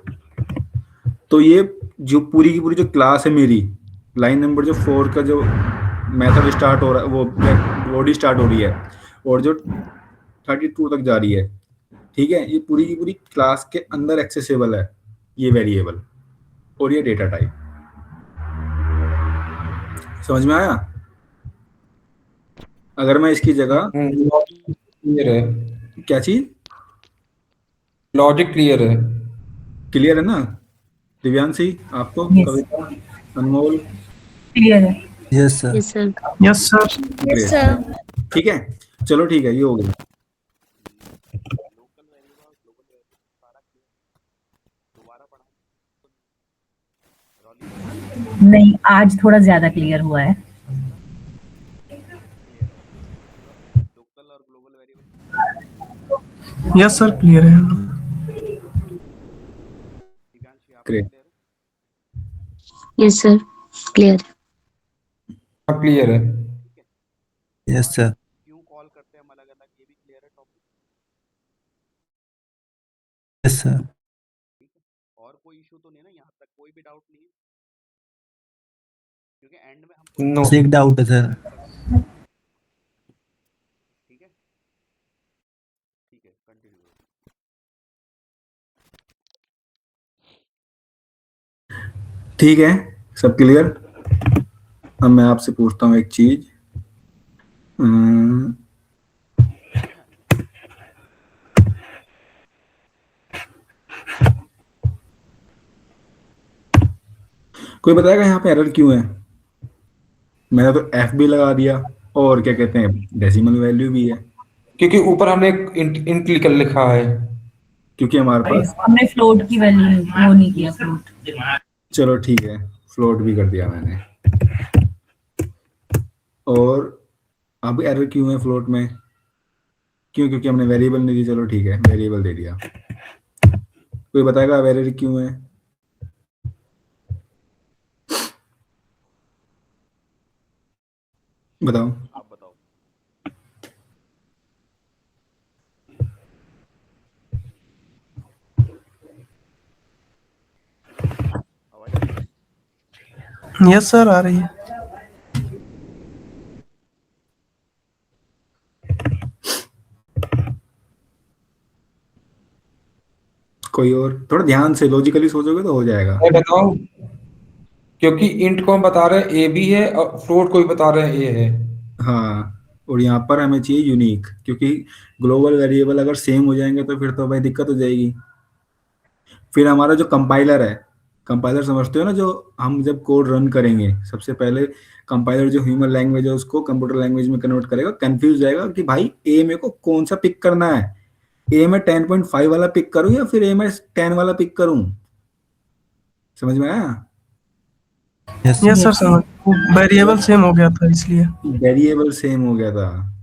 तो ये जो पूरी की पूरी जो क्लास है मेरी, लाइन नंबर जो 4 का जो मेथड स्टार्ट हो रहा है, वो बॉडी स्टार्ट हो रही है और जो 32 तक जा रही है, ठीक है, ये पूरी की पूरी क्लास के अंदर एक्सेसिबल है ये वेरिएबल और ये डेटा टाइप। समझ में आया? अगर मैं इसकी जगह क्लियर है, क्या चीज? लॉजिक क्लियर है। क्लियर है ना दिव्यांशी आपको? Yes. कविता, अनमोल, क्लियर है। Yes sir. Yes sir. Yes sir. Yes sir. ठीक है, चलो ठीक है, ये हो गया। लोकल वेरिएबल और ग्लोबल वेरिएबल सारा क्लियर, दोबारा पढ़ा रॉली। नहीं, आज थोड़ा ज्यादा क्लियर हुआ है। लोकल और global variable yes sir, clear है। दिव्यांशी आप Great. क्लियर है? Yes sir, clear. क्लियर है। ठीक है। Yes sir. क्यों कॉल करते हैं हम अलग अलग, ये भी क्लियर है टॉपिक? Yes sir. ठीक है, और कोई इशू तो नहीं ना, यहाँ तक कोई भी डाउट नहीं है? क्योंकि एंड में हम नो। बस एक डाउट है सर। ठीक है, ठीक है, कंटिन्यू। ठीक है, सब क्लियर। अब मैं आपसे पूछता हूँ एक चीज। कोई बताएगा यहाँ पे एरर क्यों है? मैंने तो एफ भी लगा दिया और क्या कहते हैं डेसिमल वैल्यू भी है, क्योंकि ऊपर हमने इंट लिखा है। क्योंकि हमारे पास, हमने फ्लोट की वैल्यू वो नहीं किया, फ्लोट। चलो ठीक है, फ्लोट भी कर दिया मैंने। और अब एरर क्यों है फ्लोट में? क्यों? क्योंकि हमने वेरिएबल नहीं दी। चलो ठीक है, वेरिएबल दे दिया। कोई बताएगा अब एरर क्यों है? बताओ। आप बताओ। आवाज आ रही है? यस सर, आ रही है। कोई और? थोड़ा ध्यान से लॉजिकली सोचोगे तो हो जाएगा। मैं बताऊं, क्योंकि इंट को हम बता रहे हैं ए भी है और फ्लोट को भी बता रहे हैं ए है। हाँ, और यहाँ पर हमें चाहिए यूनिक, क्योंकि ग्लोबल वेरिएबल अगर सेम हो जाएंगे तो फिर तो भाई दिक्कत हो जाएगी। फिर हमारा जो कंपाइलर है, कंपाइलर समझते हो ना, जो हम जब कोड रन करेंगे सबसे पहले कंपाइलर जो ह्यूमन लैंग्वेज है उसको कंप्यूटर लैंग्वेज में कन्वर्ट करेगा, कंफ्यूज जाएगा कि भाई ए मेरे को कौन सा पिक करना है, ए में 10.5 वाला पिक करूं या फिर ए में 10 वाला पिक करूं। समझ में आया? यस यस सर, समझ। वेरिएबल सेम हो गया था इसलिए। वेरिएबल सेम हो गया था,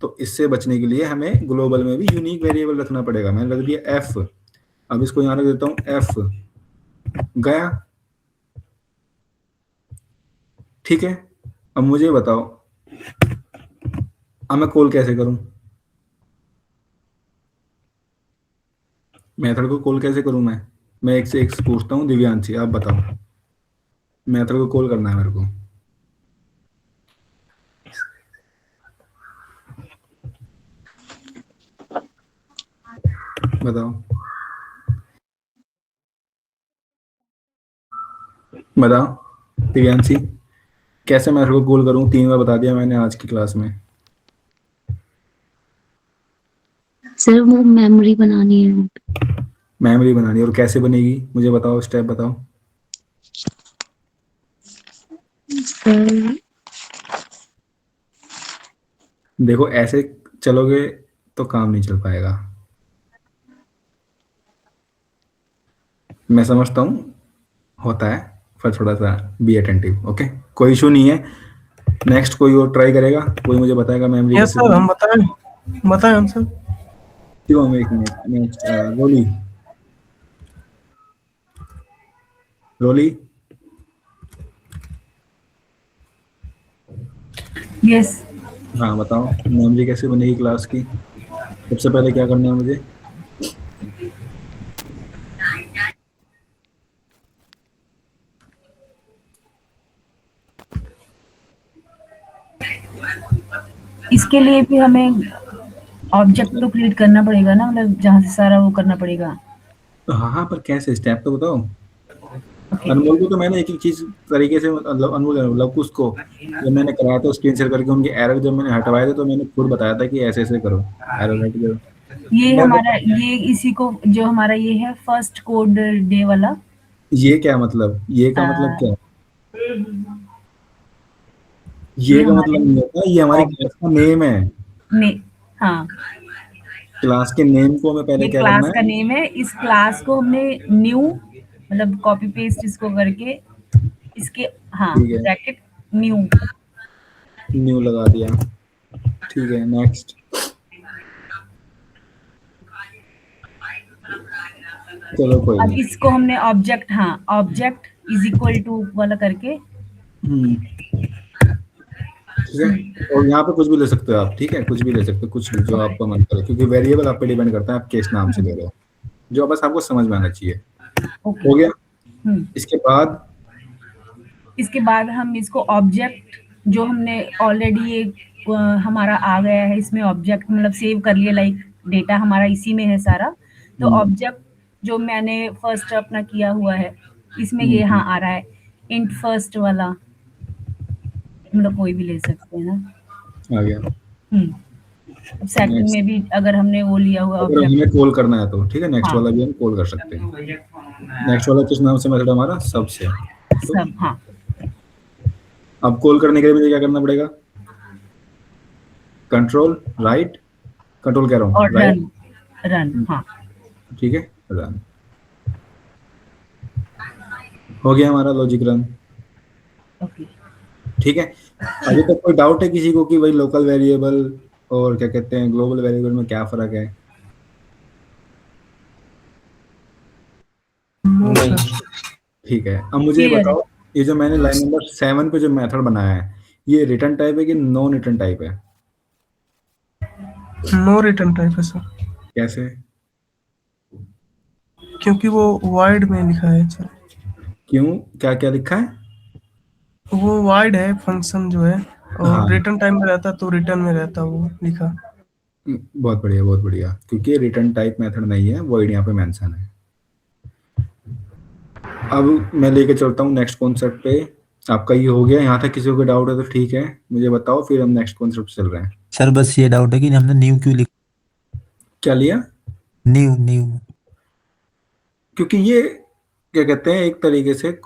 तो इससे बचने के लिए हमें ग्लोबल में भी यूनिक वेरिएबल रखना पड़ेगा। मैंने रख दिया एफ, अब इसको यहां रख देता हूं एफ गया। ठीक है, अब मुझे बताओ अब मैं कॉल कैसे करूं? मेथड को कॉल कैसे करूं मैं एक से एक पूछता हूँ। दिव्यांशी आप बताओ, मेथड को कॉल करना है मेरे को, बताओ बताओ दिव्यांशी, कैसे मेथड को कॉल करूं? 3 बार बता दिया मैंने आज की क्लास में। सर वो मेमोरी बनानी है। मेमोरी बनानी है, और कैसे बनेगी मुझे बताओ, स्टेप बताओ। सर देखो ऐसे चलोगे तो काम नहीं चल पाएगा। मैं समझता हूँ होता है, पर थोड़ा सा बी अटेंटिव। ओके, कोई इशू नहीं है। नेक्स्ट कोई और ट्राई करेगा? कोई मुझे बताएगा मेमोरी यस कैसे सर, बनेगी? हम बताएं हम सर। क्यों, हम एक मिनट। नेक्स्ट रोली, रोली यस। हाँ बताओ, मेमोरी कैसे बनेगी क्लास की? सबसे पहले क्या करना है मुझे? इसके लिए भी हमें ऑब्जेक्ट तो क्रिएट करना पड़ेगा ना, मतलब जहाँ से सारा वो करना पड़ेगा। हाँ हाँ, पर कैसे, स्टेप तो बताओ। ओके। अनमोल को तो मैंने एक एक चीज तरीके से, मतलब अनमोल लवकुश को जब मैंने कराया था स्क्रीन शेयर करके, उनके एरर जब मैंने हटवाए थे तो मैंने खुद बताया था कि ऐसे ऐसे करो, एरर हट गया। ये मैं हमारा ये इसी को जो हमारा ये है फर्स्ट कोड डे वाला। ये क्या मतलब, ये का मतलब आ, क्या? ये ये का हमारे मतलब नहीं होता, ये हमारी क्लास का नेम है। ने हाँ, क्लास के नेम को हमें पहले ये क्या करना क्लास का है? नेम है। इस क्लास को हमने न्यू मतलब कॉपी पेस्ट इसको करके इसके, हाँ, ठीक है, ब्रैकेट न्यू। न्यू लगा दिया। ठीक है, नेक्स्ट। चलो कोई अब नहीं। इसको हमने ऑब्जेक्ट, हाँ, ऑब्जेक्ट इज इक्वल टू वाला करके। ठीक है, और यहाँ पे कुछ भी ले सकते हो आप, ठीक है, कुछ भी ले सकते हो, कुछ भी जो आपका मन करे, क्योंकि वेरिएबल आप पे डिपेंड करता है आप किस नाम से ले रहे हो, जो बस आपको समझ में आना चाहिए। ओके। हो गया। इसके बाद इसके बाद हम इसको ऑब्जेक्ट जो हमने ऑलरेडी एक हमारा आ गया है इसमें ऑब्जेक्ट, मतलब सेव कर लिए, लाइक डेटा हमारा इसी में है सारा। तो ऑब्जेक्ट जो मैंने फर्स्ट अपना किया हुआ है इसमें ये हाँ आ रहा है इंट फर्स्ट वाला, मतलब कोई भी ले सकते हैं ना। आ गया। सेकंड नेक्स्ट, में भी अगर हमने वो लिया हुआ अगर ऑब्जेक्ट। हमें कॉल करना है तो ठीक है, नेक्स्ट हाँ, वाला भी हम कॉल कर सकते हैं। नेक्स्ट वाला किस नाम से मेथड हमारा? सबसे। तो सब, हाँ। अब कॉल करने के लिए मुझे क्या करना पड़ेगा? कंट्रोल राइट, कंट्रोल कह रहा हूँ, और राइट। रन, हाँ। ठीक है, रन हो गया हमारा लॉजिक रन। ओके। ठीक है, अभी तक कोई डाउट है किसी को कि भाई लोकल वेरिएबल और क्या कहते हैं ग्लोबल वेरिएबल में क्या फर्क है? नहीं। ठीक है, अब मुझे ये क्लियर है। बताओ, ये जो मैंने लाइन नंबर 7 पे जो मेथड बनाया है, ये रिटर्न टाइप है कि नॉन रिटर्न टाइप है? नो रिटर्न टाइप है सर, कैसे? क्योंकि वो वाइड में लिखा है सर। क्यों, क्या क्या लिखा है? वो वाइड है फंक्शन जो है, हाँ, और रिटर्न टाइम में रहता तो रिटर्न में रहता वो लिखा। बहुत बढ़िया बहुत बढ़िया, क्योंकि रिटर्न टाइप मेथड नहीं है, वॉइड यहाँ पे मेंशन है। अब मैं लेके चलता हूँ नेक्स्ट कॉन्सेप्ट पे। आपका ये हो गया, यहाँ तक किसी को डाउट है तो ठीक है मुझे बताओ, फिर हम नेक्स्ट कॉन्सेप्ट चल रहे हैं। सर बस ये डाउट है कि हमने न्यू क्यों लिखा? क्या लिया? New new. क्योंकि ये क्या कहते हैं, एक तरीके से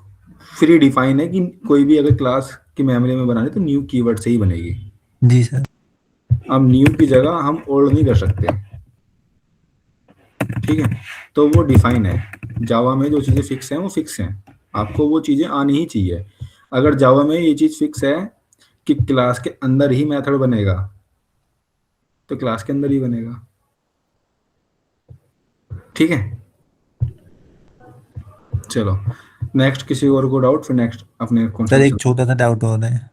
फ्री डिफाइन है कि कोई भी अगर क्लास की मेमोरी में बनानी तो न्यू कीवर्ड से ही बनेगी। जी सर। अब न्यू की जगह हम ओल्ड नहीं कर सकते, ठीक है, तो वो डिफाइन है। जावा में जो चीज़ें फिक्स हैं वो फिक्स हैं, आपको वो चीज़ें आनी ही चाहिए। अगर जावा में ये चीज़ फिक्स है कि क्लास के अंदर ही मेथड बनेगा तो क्लास के अंदर ही बनेगा, ठीक है। चलो नेक्स्ट, किसी और को डाउट? फिर नेक्स्ट अपने सर कॉन्सेप्ट। एक छोटा सा डाउट हो रहा है।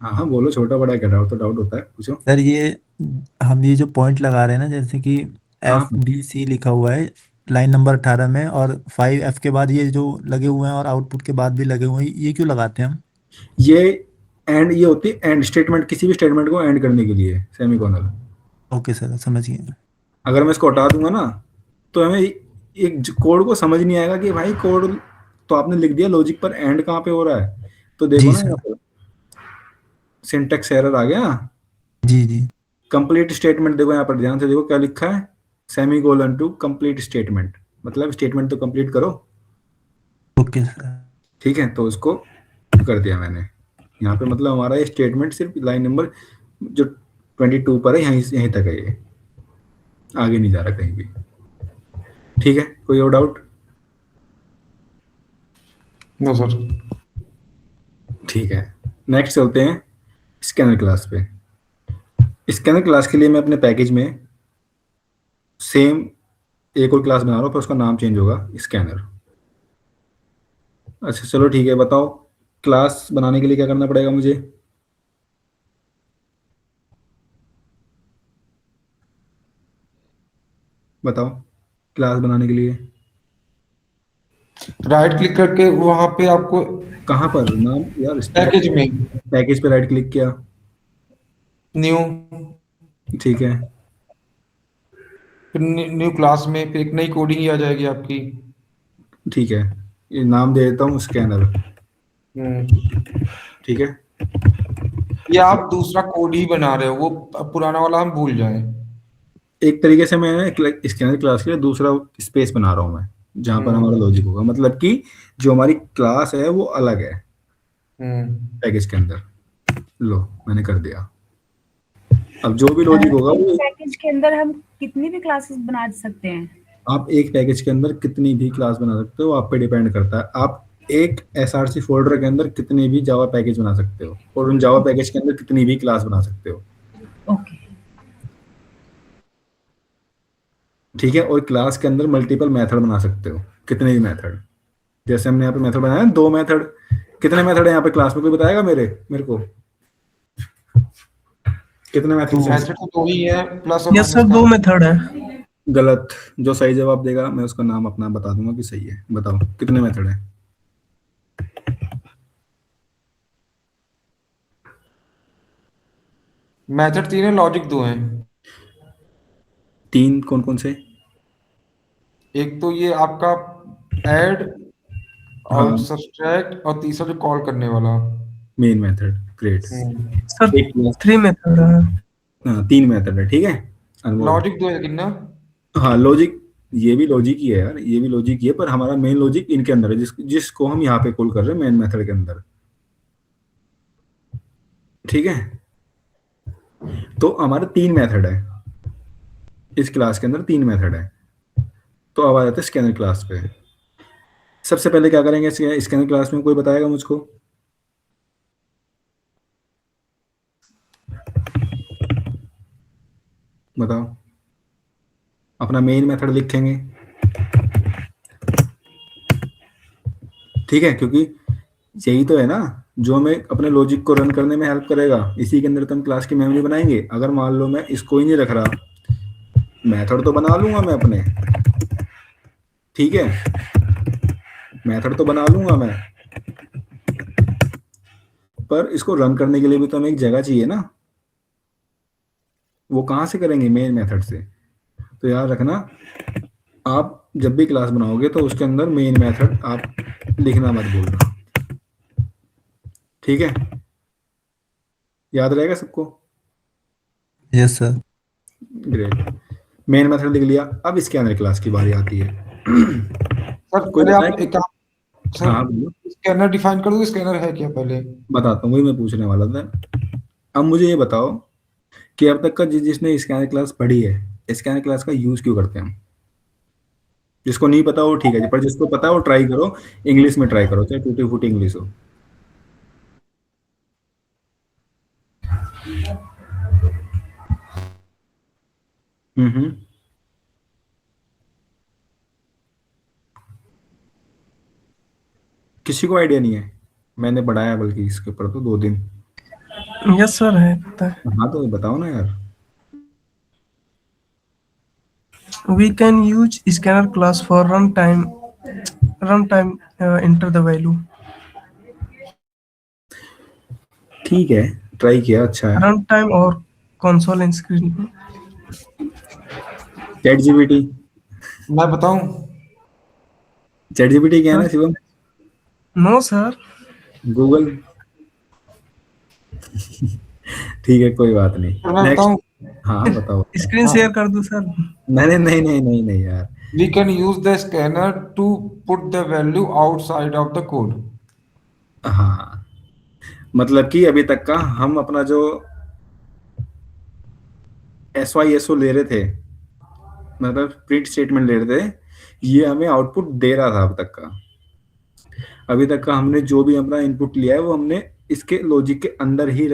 हाँ हाँ बोलो, छोटा बड़ा क्या डाउट, तो डाउट होता है, पूछो। सर ये हम ये जो पॉइंट लगा रहे हैं ना, जैसे कि हाँ FBC लिखा हुआ है, लाइन नंबर 18 में, और 5F के बाद ये जो लगे हुए हैं और आउटपुट के बाद भी लगे हुए हैं, ये क्यों लगाते हैं हम? ये एंड, ये होती है एंड स्टेटमेंट, किसी भी स्टेटमेंट को एंड करने के लिए सेमीकोलन। ओके सर, समझ गए। अगर मैं इसको हटा दूंगा ना तो हमें एक कोड को समझ नहीं आएगा कि भाई कोड तो आपने लिख दिया लॉजिक, पर एंड कहाँ पे हो रहा है। तो देखो जी ना सर। यहाँ पर सिंटेक्स एरर आ गया। जी जी। कंप्लीट स्टेटमेंट देखो यहाँ पर, ध्यान से देखो क्या लिखा है, सेमीकोलन टू कंप्लीट स्टेटमेंट, मतलब स्टेटमेंट तो कंप्लीट करो। Okay sir. ठीक है, तो उसको कर दिया मैंने यहाँ पे, मतलब हमारा ये स्टेटमेंट सिर्फ लाइन नंबर जो 22 पर है, यहीं तक है, ये आगे नहीं जा रहा कहीं भी। ठीक है, कोई और डाउट? No sir. ठीक है, नेक्स्ट चलते हैं स्कैनर क्लास पे। स्कैनर क्लास के लिए मैं अपने पैकेज में सेम एक और क्लास बना रहा हूँ, पर उसका नाम चेंज होगा स्कैनर। अच्छा चलो ठीक है, बताओ क्लास बनाने के लिए क्या करना पड़ेगा मुझे? बताओ क्लास बनाने के लिए राइट क्लिक करके वहां पे आपको कहाँ पर नाम यार, पैकेज में पैकेज पे राइट क्लिक किया, न्यू, ठीक है, फिर न्यू क्लास में फिर एक नई कोडिंग ही आ जाएगी आपकी। ठीक है, ये नाम दे देता हूँ स्कैनर। ठीक है, ये आप दूसरा कोड ही बना रहे हो, वो पुराना वाला हम भूल जाएं। एक तरीके से मैं स्कैनर क्लास के लिए दूसरा स्पेस बना रहा हूँ मैं, जहाँ पर हमारा लॉजिक होगा, मतलब कि जो हमारी क्लास है वो अलग है पैकेज के अंदर। लो मैंने कर दिया। अब जो भी लॉजिक होगा एक वो, पैकेज के अंदर हम कितनी भी क्लासेस बना सकते हैं? आप एक पैकेज के अंदर कितनी भी क्लास बना सकते हो, आप पे डिपेंड करता है। आप एक SRC फोल्डर के अंदर कितनी भी जावा पैकेज बना सकते हो, और उन जावा पैकेज के अंदर कितनी भी क्लास बना सकते हो। ओके। ठीक है, और क्लास के अंदर मल्टीपल मेथड बना सकते हो, कितने भी मेथड। जैसे हमने यहाँ पे मेथड बनाया 2 मेथड, कितने मेथड है यहाँ पे क्लास में, कोई बताएगा मेरे को कितने मेथड हैं? मैथड तो 2 ही है, प्लस और यस सर, माइनस 2 का। मेथड है। गलत, जो सही जवाब देगा मैं उसका नाम अपना बता दूंगा कि सही है। बताओ कितने मेथड है? मैथड 3 है, लॉजिक 2 है। 3 कौन कौन से? एक तो ये आपका ऐड और हाँ, सब्सट्रैक्ट, और तीसरा जो कॉल करने वाला। Main method, great. सर एक क्लास, 3 मेथड है। हाँ 3 मेथड है, ठीक है अनमोल। लॉजिक 2 है लेकिन ना। हाँ लॉजिक, ये भी लॉजिक ही है यार, ये भी लॉजिक ही है, पर हमारा मेन लॉजिक इनके अंदर है, जिसको हम यहाँ पे कॉल कर रहे हैं मेन मेथड के अंदर। ठीक है, तो हमारे 3 मेथड है इस क्लास के अंदर, 3 मेथड है। तो अब आ जाते हैं स्कैनर क्लास पे। सबसे पहले क्या करेंगे स्कैनर क्लास में, कोई बताएगा मुझको? बताओ। अपना मेन मेथड लिखेंगे, ठीक है, क्योंकि यही तो है ना जो हमें अपने लॉजिक को रन करने में हेल्प करेगा। इसी के अंदर तो हम क्लास की मेमोरी बनाएंगे। अगर मान लो मैं इसको ही नहीं रख रहा, मेथड तो बना लूंगा मैं अपने, ठीक है, मेथड तो बना लूंगा मैं, पर इसको रन करने के लिए भी तो हमें एक जगह चाहिए ना। वो कहाँ से करेंगे? मेन मेथड से। तो याद रखना, आप जब भी क्लास बनाओगे तो उसके अंदर मेन मेथड आप लिखना मत भूलना, ठीक है? याद रहेगा सबको? Yes sir. Great, main method लिख लिया। अब स्कैनर क्लास की बारी आती है। सर कोई पहले आप बताए? एक काम, सर हाँ बोलो। स्कैनर डिफाइन कर दो, स्कैनर है क्या पहले। बताता हूँ, वही मैं पूछने वाला था। अब मुझे ये बताओ कि अब तक का जिसने स्कैनर क्लास पढ़ी है, स्कैनर क्लास का यूज क्यों करते हैं हम? जिसको नहीं पता वो ठीक है, पर जिसको पता है वो ट्राई करो, इंग्लिश में ट्राई करो, चाहे टूटी फूटी इंग्लिश हो। हम्म। किसी को आइडिया नहीं है? मैंने पढ़ाया बल्कि इसके ऊपर तो 2 दिन। यस सर, है पता है। हाँ तो बताओ ना यार। We can use scanner class for runtime enter the value. ठीक है, ट्राई किया, अच्छा है। Runtime और console and screen. Chat GPT, मैं बताऊं? चैट जीपीटी क्या है ना Sir, Shivam? no sir. Google. ठीक है, कोई बात नहीं। मैं नेक्स्ट। बताऊं? हाँ बताओ। Screen हाँ, share कर दूं sir. नहीं नहीं नहीं नहीं नहीं यार। we can use the scanner to put the value outside of the code. हाँ, मतलब कि अभी तक का हम अपना जो SYSO ले रहे थे, मतलब प्रिंट स्टेटमेंट ले रहे थे, ये हमें आउटपुट दे रहा था अब तक का। अभी तक का हमने जो भी अपना इनपुट लिया है वो हमने इसके लॉजिक के अंदर ही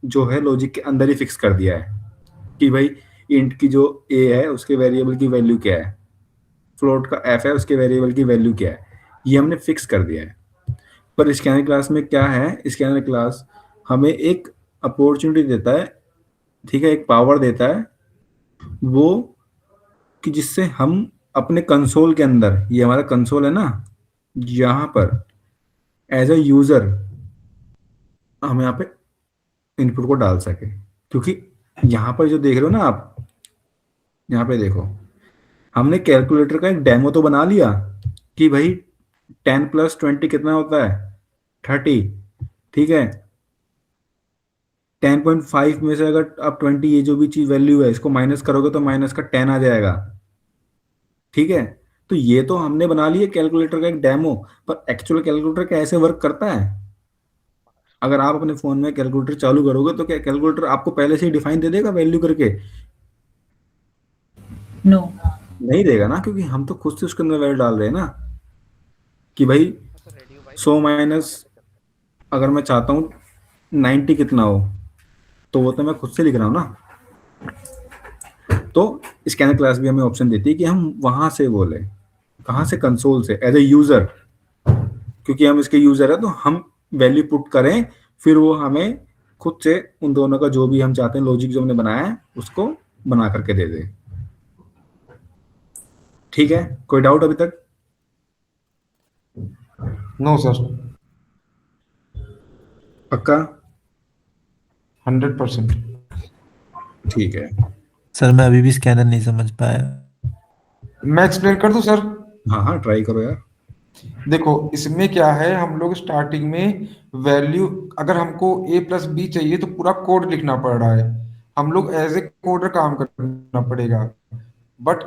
जो है लॉजिक के अंदर ही फिक्स कर दिया है कि भाई इंट की जो a है उसके वेरिएबल की वैल्यू क्या है, फ्लोट का f है उसके वेरिएबल की वैल्यू क्या है, ये हमने फिक्स कर दिया है। पर स्कैनर क्लास में क्या है, स्कैनर क्लास हमें एक अपॉर्चुनिटी देता है, ठीक है, एक पावर देता है वो, कि जिससे हम अपने कंसोल के अंदर, ये हमारा कंसोल है ना, यहाँ पर एज अ यूजर हम यहाँ पे इनपुट को डाल सके। क्योंकि यहाँ पर जो देख रहे हो ना आप, यहाँ पे देखो, हमने कैलकुलेटर का एक डेमो तो बना लिया कि भाई 10 + 20 कितना होता है, 30, ठीक है। 10.5 में से अगर आप 20 ये जो भी चीज वैल्यू है इसको माइनस करोगे तो माइनस का 10 आ जाएगा, ठीक है। तो ये तो हमने बना लिया कैलकुलेटर का एक डेमो, पर एक्चुअल कैलकुलेटर कैसे वर्क करता है, अगर आप अपने फोन में कैलकुलेटर चालू करोगे तो क्या कैलकुलेटर आपको पहले से ही डिफाइन दे देगा वैल्यू करके? नो। नहीं देगा ना, क्योंकि हम तो खुद से उसके अंदर वैल्यू डाल रहे हैं ना कि भाई 100 माइनस, अगर मैं चाहता हूँ 90 कितना हो, तो वो तो मैं खुद से लिख रहा हूँ ना। तो स्कैनर क्लास भी हमें ऑप्शन देती है कि हम वहां से बोले, कहाँ से, कंसोल से, एज ए यूजर, क्योंकि हम इसके यूजर है तो हम वैल्यू पुट करें, फिर वो हमें खुद से उन दोनों का जो भी हम चाहते हैं लॉजिक जो हमने बनाया है उसको बना करके दे दे। ठीक है, कोई डाउट अभी तक? नो सर, पक्का? 100%। ठीक है। सर मैं अभी भी स्कैनर नहीं समझ पाया। मैं एक्सप्लेन कर दूं सर? हाँ हाँ, ट्राई करो यार। देखो इसमें क्या है, हम लोग स्टार्टिंग में वैल्यू, अगर हमको a+b चाहिए तो पूरा कोड लिखना पड़ रहा है, हम लोग एज ए कोडर काम करना पड़ेगा। बट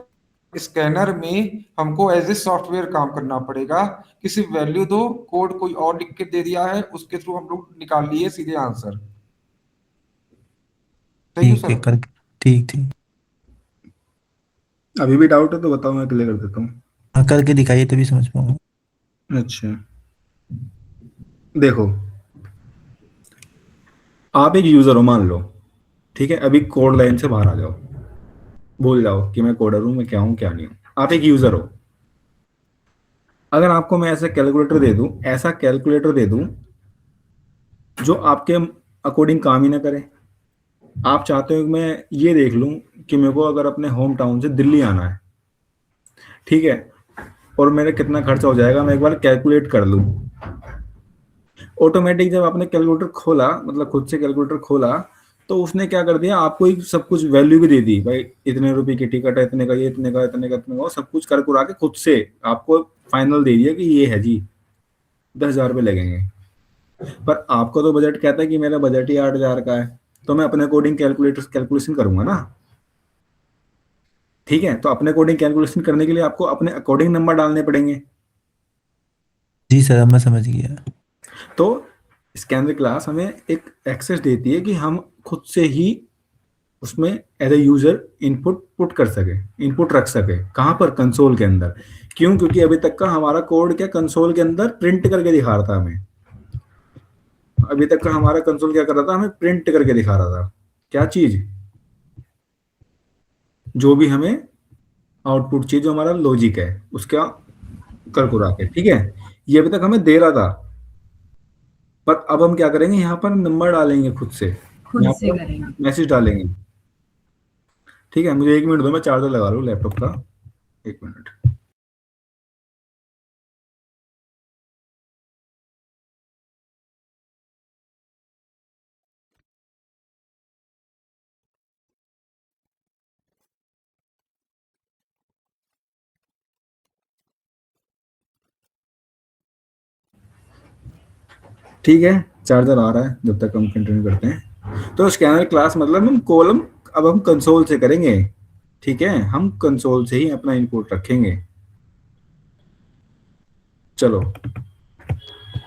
स्कैनर में हमको एज ए सॉफ्टवेयर काम करना पड़ेगा कि सिर्फ वैल्यू दो, कोड कोई और लिख के दे दिया है, उसके थ्रू हम लोग निकाल लिए सीधे आंसर। सही है ठीक है, सर? कर, ठीक ठीक। अभी भी डाउट है तो बताओ, मैं क्लियर कर देता हूँ। हाँ, करके दिखाइए तभी समझ पाऊंगा। अच्छा, देखो, आप एक यूजर हो मान लो, ठीक है। अभी कोड लाइन से बाहर आ जाओ, भूल जाओ कि मैं कोडर हूं, मैं क्या हूं क्या नहीं हूं। आप एक यूजर हो। अगर आपको मैं ऐसा कैलकुलेटर दे दूं, ऐसा कैलकुलेटर दे दूं जो आपके अकॉर्डिंग काम ही ना करे, आप चाहते हो कि मैं ये देख लूं कि मेरे को अगर अपने होम टाउन से दिल्ली आना है, ठीक है, और मेरा कितना खर्चा हो जाएगा मैं एक बार कैलकुलेट कर लूं। ऑटोमेटिक जब आपने कैलकुलेटर खोला, मतलब खुद से कैलकुलेटर खोला, तो उसने क्या कर दिया, आपको ही सब कुछ वैल्यू भी दे दी, भाई इतने रुपए की टिकट है, इतने का ये, इतने का, इतने का, इतने का, सब कुछ कर कुरा के खुद से आपको फाइनल दे दिया कि ये है जी, 10,000 रुपये लगेंगे। पर आपको तो बजट कहता है कि मेरा बजट ही 8,000 का है, तो मैं अपने अकॉर्डिंग कैलकुलेशन करूंगा ना, ठीक है। तो अपने अकॉर्डिंग कैलकुलेशन करने के लिए आपको अपने अकॉर्डिंग नंबर डालने पड़ेंगे। जी सर, अब मैं समझ गया। तो स्कैनर क्लास हमें एक एक्सेस देती है कि हम खुद से ही उसमें as a user input put कर सके, इनपुट रख सके। कहाँ पर? कंसोल के अंदर। क्यों? क्योंकि अभी तक का हमारा कोड क्या कंसोल के अंदर प्रिंट करके दिखा रहा था हमें। अभी तक का हमारा कंसोल क्या कर रहा था, हमें प्रिंट करके दिखा रहा था क्या चीज, जो भी हमें आउटपुट चीज, जो हमारा लॉजिक है उसका कर कुरा के, ठीक है। ये अभी तक हमें दे रहा था, पर अब हम क्या करेंगे, यहाँ पर नंबर डालेंगे खुद से, खुद यहाँ से पर करेंगे। मैसेज डालेंगे। ठीक है, मुझे 1 मिनट दो, मैं चार्जर लगा लूँ लैपटॉप का, 1 मिनट। ठीक है, चार्जर आ रहा है, जब तक हम कंटिन्यू करते हैं। तो स्कैनर क्लास मतलब हम कॉलम अब हम कंसोल से करेंगे, ठीक है, हम कंसोल से ही अपना इनपुट रखेंगे। चलो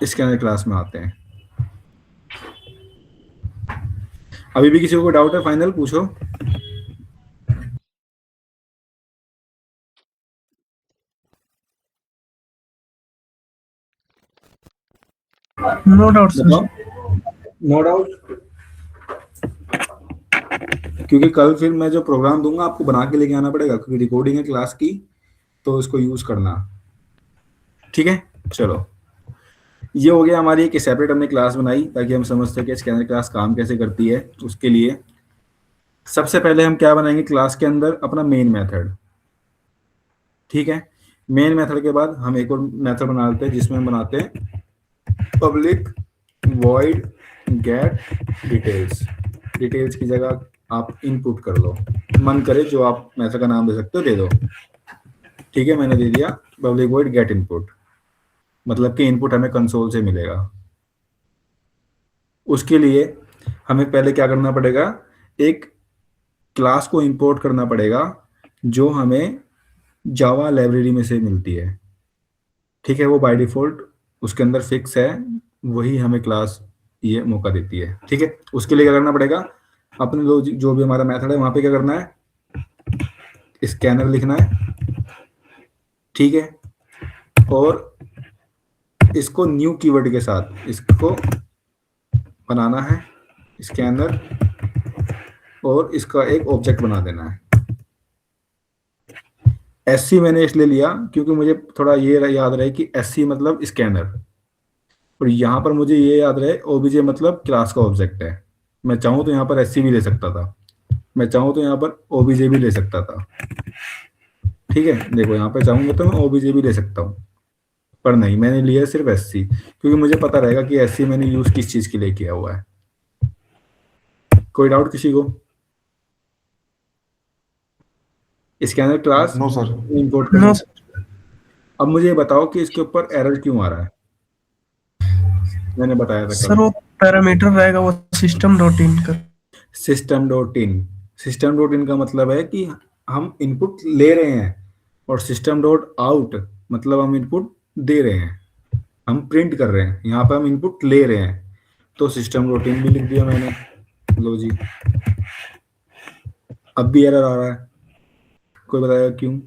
स्कैनर क्लास में आते हैं। अभी भी किसी को डाउट है, फाइनल पूछो। No doubt sir. बताओ, नो डाउट, क्योंकि कल फिर मैं जो प्रोग्राम दूंगा आपको बना के लेके आना पड़ेगा, क्योंकि रिकॉर्डिंग है क्लास की, तो इसको यूज करना, ठीक है। चलो, ये हो गया हमारी एक सेपरेट हमने क्लास बनाई ताकि हम समझ सके स्कैनर क्लास काम कैसे करती है। उसके लिए सबसे पहले हम क्या बनाएंगे क्लास के अंदर, अपना मेन मेथड, ठीक है। मेन मेथड के बाद हम एक और मेथड बना लेते हैं जिसमें हम बनाते हैं public void gate details. Details की जगह आप इनपुट कर लो, मन करे जो आप मेथड का नाम दे सकते हो दे दो, ठीक है। मैंने दे दिया पब्लिक वॉइड गेट इनपुट, मतलब कि इनपुट हमें कंसोल से मिलेगा। उसके लिए हमें पहले क्या करना पड़ेगा, एक क्लास को इंपोर्ट करना पड़ेगा जो हमें जावा लाइब्रेरी में से मिलती है, ठीक है। वो बाय डिफॉल्ट उसके अंदर फिक्स है, वही हमें क्लास ये मौका देती है, ठीक है। उसके लिए क्या करना पड़ेगा, अपने जो भी हमारा मेथड है वहां पे क्या करना है, स्कैनर लिखना है, ठीक है। और इसको न्यू कीवर्ड के साथ इसको बनाना है स्कैनर, और इसका एक ऑब्जेक्ट बना देना है। एससी मैंने इसलिए लिया क्योंकि मुझे थोड़ा ये याद रहे कि एससी मतलब स्कैनर, और यहाँ पर मुझे ये याद रहे ओबीजे मतलब क्लास का ऑब्जेक्ट है। मैं चाहूँ तो यहाँ पर एससी भी ले सकता था, मैं चाहूँ तो यहाँ पर ओबीजे भी ले सकता था, ठीक है। देखो यहाँ पे चाहूंगा तो मैं ओबीजे भी ले सकता हूँ, पर नहीं, मैंने लिया सिर्फ एससी, क्योंकि मुझे पता रहेगा कि एससी मैंने यूज किस चीज के लिए किया हुआ है। कोई डाउट किसी को? Scanner class no sir. Import no करना। सर। अब मुझे ये बताओ कि इसके ऊपर एरर क्यों आ रहा है। मैंने बताया था सर कल, वो पैरामीटर रहेगा वो सिस्टम डॉट इन का। System dot in. System dot in का मतलब है कि हम इनपुट ले रहे हैं, और सिस्टम डॉट आउट मतलब हम इनपुट दे रहे हैं, हम प्रिंट कर रहे हैं। यहाँ पे हम इनपुट ले रहे हैं, तो सिस्टम डॉट इन भी लिख दिया मैंने। लो जी, अब भी एरर आ रहा है, कोई बताएगा क्यों?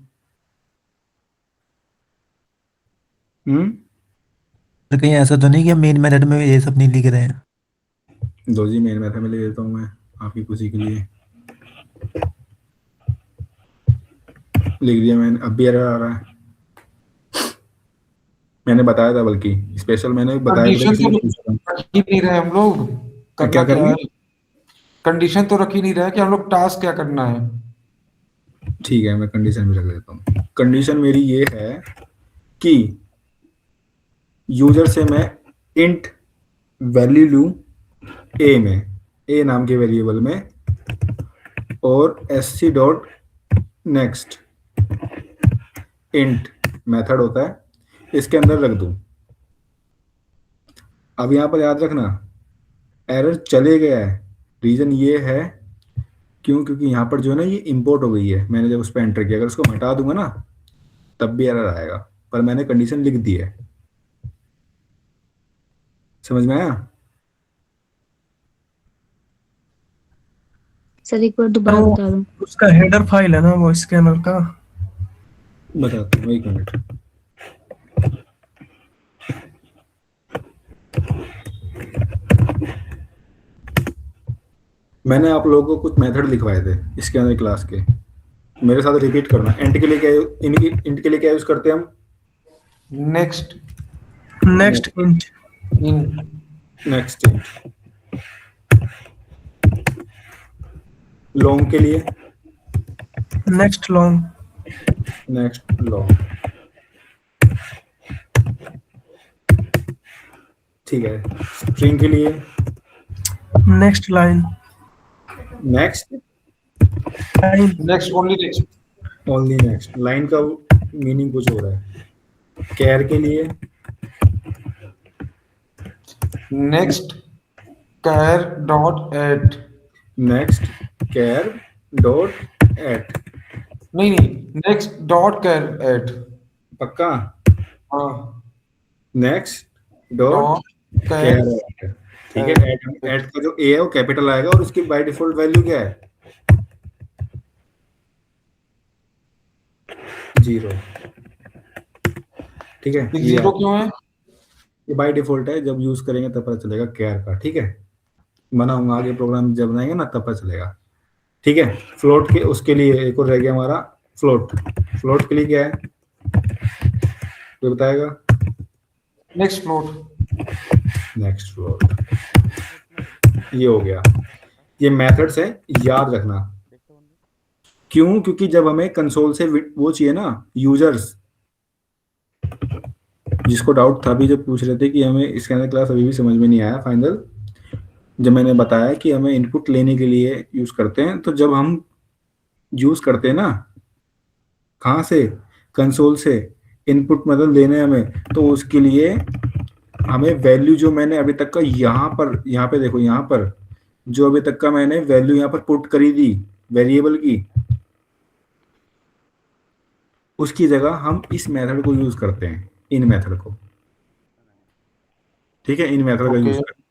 तो कहीं ऐसा तो नहीं कि हम मेन मेथड में ये सब नहीं लिख रहे हैं? लो जी, मेन मेथड में लिख देता हूँ मैं आपकी खुशी के लिए, लिख दिया मैंने। अब भी एरर आ रहा है, मैंने बताया था, बल्कि स्पेशल मैंने बताया था कंडीशन किसी तो ने पूछा रख ही नहीं रहे हम लोग, था। क्या करना क्या करनी? है। कंडीशन तो रख ही नहीं रहे कि हम लोग टास्क क्या करना है। ठीक है, मैं कंडीशन भी रख देता हूँ। कंडीशन मेरी ये है कि यूजर से मैं इंट वैल्यू लूं ए में, ए नाम के वेरिएबल में, और SC dot next int method होता है, इसके अंदर रख दूं। अब यहां पर याद रखना एरर चले गया है, रीजन ये है क्यों, क्योंकि यहाँ पर जो है ना ये इंपोर्ट हो गई है, मैंने जब उस पर एंटर किया। अगर उसको हटा दूंगा ना तब भी एरर आएगा, पर मैंने कंडीशन लिख दी है। समझ में आया? सर एक बार सर दोबारा वो बता दो। उसका हेडर फाइल है ना वो स्कैनर का। बताता हूँ, 1 मिनट। मैंने आप लोगों को कुछ मेथड लिखवाए थे इसके अंदर क्लास के, मेरे साथ रिपीट करना। इंट के लिए क्या, इंट के लिए क्या यूज करते हैं हम? Next next int. In next int. Long के लिए नेक्स्ट लॉन्ग, नेक्स्ट लॉन्ग, ठीक है। स्ट्रिंग के लिए next line, next, line, next, only next, only next. Line का मीनिंग कुछ हो रहा है। कैर के लिए नेक्स्ट कैर डॉट एट, नेक्स्ट कैर डॉट एट, नहीं नहीं, नेक्स्ट डॉट कैर एट, पक्का। हाँ, नेक्स्ट डॉट डॉट कैर कैर, एट, ठीक है। एट का जो ए है वो कैपिटल आएगा और उसकी बाय डिफॉल्ट वैल्यू क्या है? 0, ठीक है। ये जीरो क्यों है? ये बाय डिफॉल्ट है, जब यूज करेंगे तब पता चलेगा कैर का, ठीक है। बनाऊंगा आगे प्रोग्राम जब बनाएंगे ना तब पता चलेगा, ठीक है। फ्लोट के उसके लिए एक और रह गया हमारा फ्लोट। फ्लोट के लिए क्या है कोई बताएगा? नेक्स्ट फ्लोट, नेक्स्ट फ्लोट, ये हो गया। ये मेथड्स है, याद रखना। क्यों? क्योंकि जब हमें कंसोल से वो चाहिए ना, यूजर्स, जिसको डाउट था अभी जब पूछ रहे थे कि हमें स्कैनर क्लास अभी भी समझ में नहीं आया फाइनल, जब मैंने बताया कि हमें इनपुट लेने के लिए यूज करते हैं, तो जब हम यूज करते हैं ना, कहाँ से? कंसोल से इनपुट मतलब लेने हमें, तो उसके लिए हमें वैल्यू जो मैंने अभी तक का यहाँ पे देखो, यहाँ पर जो अभी तक का मैंने वैल्यू यहाँ पर पुट करी थी वेरिएबल की, उसकी जगह हम इस मेथड को यूज करते हैं, इन मेथड को, ठीक है। इन मेथड का यूज करते हैं,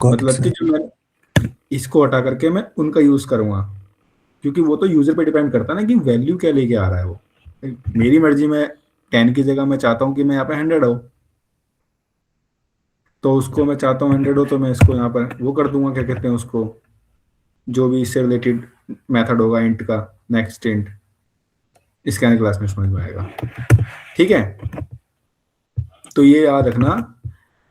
मतलब कि जो मैं इसको हटा करके मैं उनका यूज करूंगा, क्योंकि वो तो यूजर पे डिपेंड करता है ना कि वैल्यू क्या लेके आ रहा है वो। मेरी मर्जी में 10 की जगह मैं चाहता हूँ कि मैं यहाँ पे 100 हो, तो उसको मैं चाहता हूँ 100 हो, तो मैं इसको यहाँ पर वो कर दूंगा, क्या कहते हैं उसको, जो भी इससे रिलेटेड मेथड होगा इंट का, नेक्स्ट इंट, स्कैनर क्लास में समझ में आएगा, ठीक है। तो ये याद रखना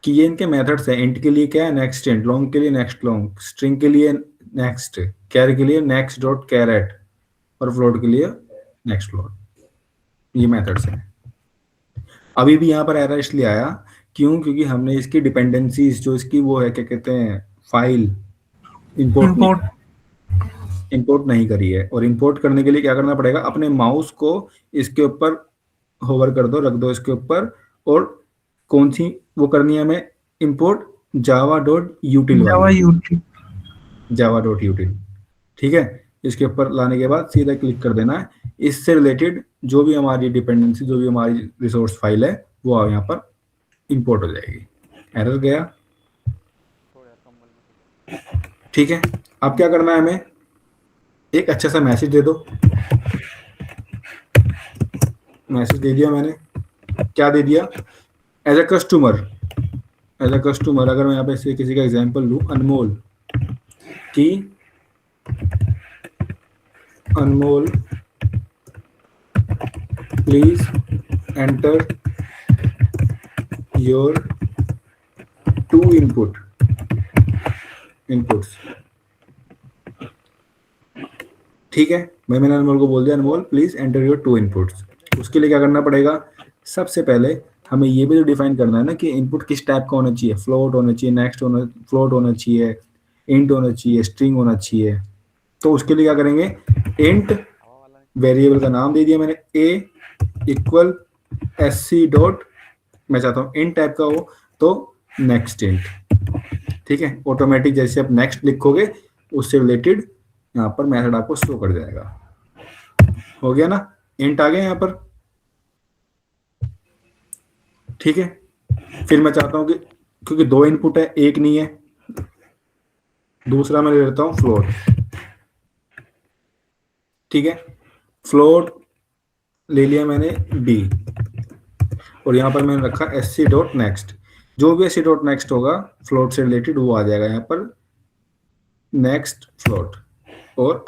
कि ये इनके मेथड्स हैं। इंट के लिए क्या है? नेक्स्ट इंट, लॉन्ग के लिए नेक्स्ट लॉन्ग, स्ट्रिंग के लिए नेक्स्ट, कैर के लिए नेक्स्ट डॉट कैरेट, और फ्लोट के लिए नेक्स्ट फ्लोट। ये मेथड्स हैं। अभी भी यहाँ पर एरर इसलिए आया, क्यों? क्योंकि हमने इसकी डिपेंडेंसीज जो इसकी वो है, क्या कहते हैं, फाइल इंपोर्ट नहीं करी है। और इंपोर्ट करने के लिए क्या करना पड़ेगा? अपने माउस को इसके ऊपर होवर कर दो, रख दो इसके ऊपर, और कौन सी वो करनी है हमें इंपोर्ट? जावा डॉट यूटिल, ठीक है। इसके ऊपर लाने के बाद सीधा क्लिक कर देना है, इससे रिलेटेड जो भी हमारी डिपेंडेंसी, जो भी हमारी रिसोर्स फाइल है, वो यहाँ पर इंपोर्ट हो जाएगी। एरर गया, ठीक है। अब क्या करना है हमें? एक अच्छा सा मैसेज दे दो। मैसेज दे दिया मैंने, क्या दे दिया? एज अ कस्टमर, अगर मैं यहाँ पे से किसी का एग्जांपल लूँ, अनमोल की, अनमोल प्लीज एंटर योर 2 इनपुट्स, ठीक है। मैंने अनमोल को बोल दिया, अनमोल प्लीज एंटर योर 2 इनपुट्स। उसके लिए क्या करना पड़ेगा? सबसे पहले हमें ये भी तो डिफाइन करना है ना कि इनपुट किस टाइप का होना चाहिए। फ्लोट होना चाहिए, फ्लोट होना चाहिए, इंट होना चाहिए, स्ट्रिंग होना चाहिए। तो उसके लिए क्या करेंगे? इंट वेरिएबल का नाम दे दिया मैंने, ए इक्वल sc डॉट, मैं चाहता हूँ इंट टाइप का हो, तो नेक्स्ट इंट, ठीक है। ऑटोमेटिक जैसे आप नेक्स्ट लिखोगे उससे रिलेटेड यहाँ पर मेथड आपको शो कर जाएगा। हो गया ना? इंट आ गया यहाँ पर, ठीक है। फिर मैं चाहता हूँ कि क्योंकि 2 इनपुट है, एक नहीं है, दूसरा मैं ले लेता हूँ फ्लोट, ठीक है। फ्लोट ले लिया मैंने b, और यहाँ पर मैंने रखा sc डॉट नेक्स्ट। जो भी sc डॉट नेक्स्ट होगा फ्लोट से रिलेटेड वो आ जाएगा यहाँ पर, नेक्स्ट फ्लोट, और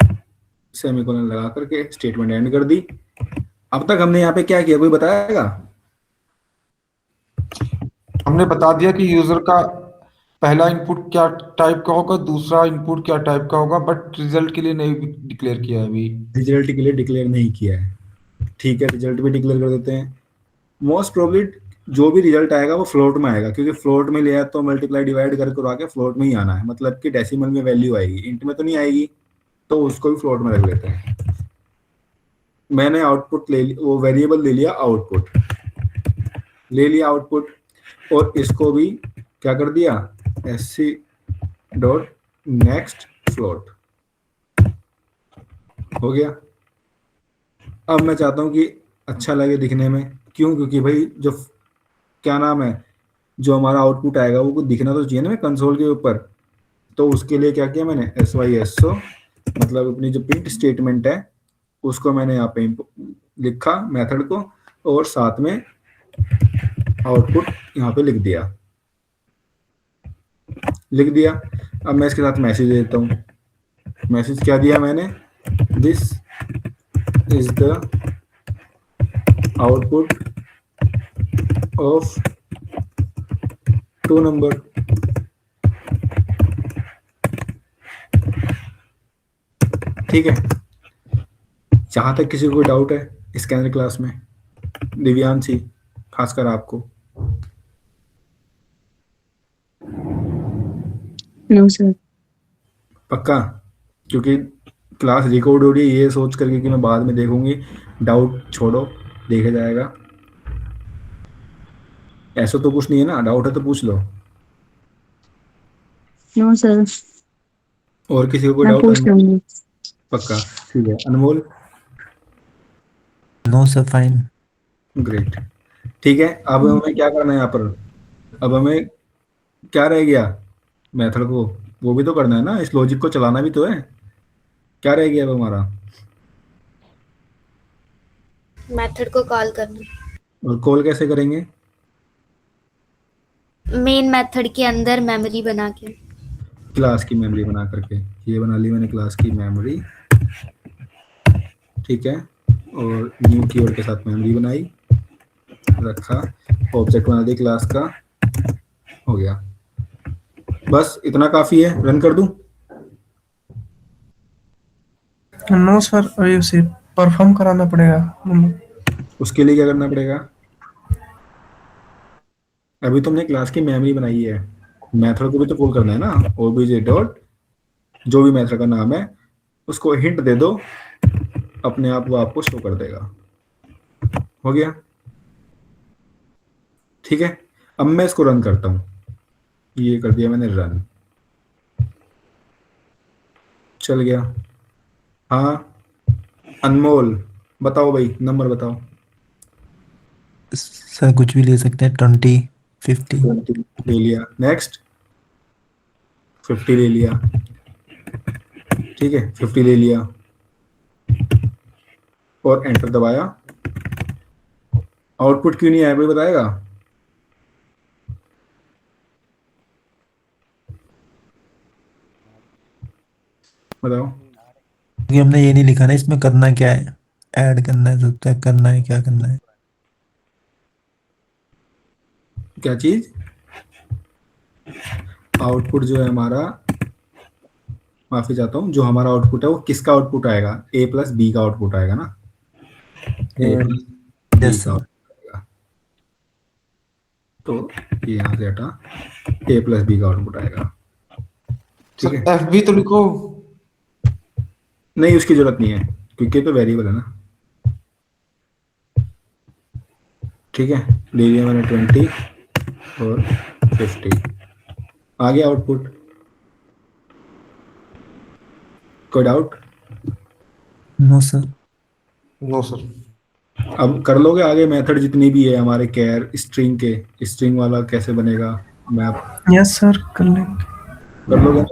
सेमीकोलन लगा करके स्टेटमेंट एंड कर दी। अब तक हमने यहाँ पे क्या किया, कोई बताएगा? हमने बता दिया कि यूजर का पहला इनपुट क्या टाइप का होगा, दूसरा इनपुट क्या टाइप का होगा, बट रिजल्ट के लिए नहीं डिक्लेयर किया है अभी। रिजल्ट के लिए डिक्लेयर नहीं किया है, ठीक है, रिजल्ट भी डिक्लेयर कर देते हैं। मोस्ट प्रोबेबली जो भी रिजल्ट आएगा वो फ्लोट में आएगा, क्योंकि फ्लोट में लिया तो मल्टीप्लाई डिवाइड करके आके फ्लोट में ही आना है, मतलब कि डेसिमल में वैल्यू आएगी, इंट में तो नहीं आएगी, तो उसको भी फ्लोट में रख लेते हैं। मैंने आउटपुट वो वेरिएबल ले लिया, आउटपुट ले लिया आउटपुट, और इसको भी क्या कर दिया, sc डॉट नेक्स्ट फ्लोट हो गया। अब मैं चाहता हूं कि अच्छा लगे दिखने में, क्यों, क्योंकि भाई जो क्या नाम है, जो हमारा आउटपुट आएगा वो दिखना तो चाहिए ना कंसोल के ऊपर। तो उसके लिए क्या किया मैंने, SYSO मतलब अपनी जो प्रिंट स्टेटमेंट है उसको मैंने यहाँ पे लिखा मेथड को, और साथ में आउटपुट यहाँ पे लिख दिया। अब मैं इसके साथ मैसेज देता हूँ। मैसेज क्या दिया मैंने, this is the output of 2 number. ठीक है, जहां तक किसी को कोई डाउट है स्कैनर क्लास में, दिव्यांशी खासकर आपको? No sir. पक्का? क्योंकि क्लास रिकॉर्ड हो रही है ये सोच करके कि मैं बाद में देखूंगी, डाउट छोड़ो, देखा जाएगा। ऐसा तो कुछ नहीं है ना, डाउट है तो पूछ लो। नो सर, और किसी को कोई मैं डाउट? पूछ लूंगी। पक्का, ठीक है। Anmol? No sir, fine. Great, ठीक है। अब हमें क्या करना है यहाँ पर, अब हमें क्या रह गया, मेथड को वो भी तो करना है ना, इस लॉजिक को चलाना भी तो है। क्या रह गया अब हमारा? मेथड को कॉल करना। और कॉल कैसे करेंगे? मेन मेथड के अंदर मेमोरी बना के। क्लास की मेमोरी बना करके, ये बना ली मैंने क्लास की मेमोरी, ठीक है। और न्यू कीवर्ड के साथ मेमोरी बनाई, रखा, ऑब्जेक्ट बना दी क्लास का, हो गया। बस इतना काफी है, रन कर दूं? नो सर, और उसे परफॉर्म कराना पड़ेगा। उसके लिए क्या करना पड़ेगा? अभी तुमने क्लास की मेमोरी बनाई है, मेथड को भी तो कॉल करना है ना, ओबीजे डॉट जो भी मेथड का नाम है उसको हिंट दे दो, अपने आप वो आपको शो कर देगा। हो गया, ठीक है। अब मैं इसको रन करता हूं, ये कर दिया मैंने रन, चल गया। हाँ अनमोल बताओ भाई, नंबर बताओ। सर कुछ भी ले सकते हैं, 20, 50। 20 ले लिया, नेक्स्ट 50 ले लिया, ठीक है 50 ले लिया, और एंटर दबाया। आउटपुट क्यों नहीं आया कोई बताएगा? बताओ। क्योंकि हमने ये नहीं लिखा ना इसमें करना क्या है, ऐड करना है, सब्ट्रैक्ट करना है, क्या करना है। क्या चीज? आउटपुट जो है हमारा, माफी चाहता हूँ, जो हमारा आउटपुट है वो किसका आउटपुट आएगा, a प्लस बी का आउटपुट आएगा ना, a प्लस बी यस का सर। आउटपुट आएगा। तो ये यहाँ से हटा, a प्लस बी का आउटपुट आएगा, ठीक है। एफ भी तो लिखो। नहीं उसकी जरूरत नहीं है, क्योंकि तो वेरिएबल है ना, ठीक है। ले लिया मैंने 20 और 50, आ गया आउटपुट। कोई doubt? No sir. No sir. अब कर लोगे आगे मेथड जितनी भी है हमारे कैर स्ट्रिंग के, स्ट्रिंग वाला कैसे बनेगा मैप, यस सर, कर लेंगे। कर लोगे?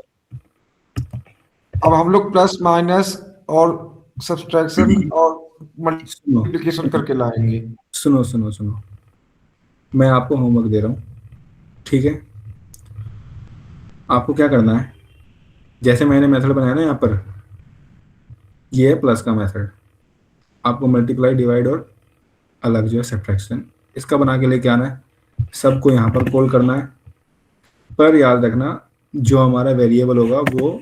अब हम लोग प्लस माइनस और सब्सट्रैक्शन और मल्टीप्लिकेशन करके लाएंगे। सुनो सुनो सुनो, मैं आपको होमवर्क दे रहा हूँ, ठीक है। आपको क्या करना है, जैसे मैंने मेथड बनाया ना यहाँ पर, ये है प्लस का मेथड, आपको मल्टीप्लाई डिवाइड और अलग जो है सब्ट्रैक्शन, इसका बना के लेके आना है, सबको यहाँ पर कॉल करना है, पर याद रखना जो हमारा वेरिएबल होगा वो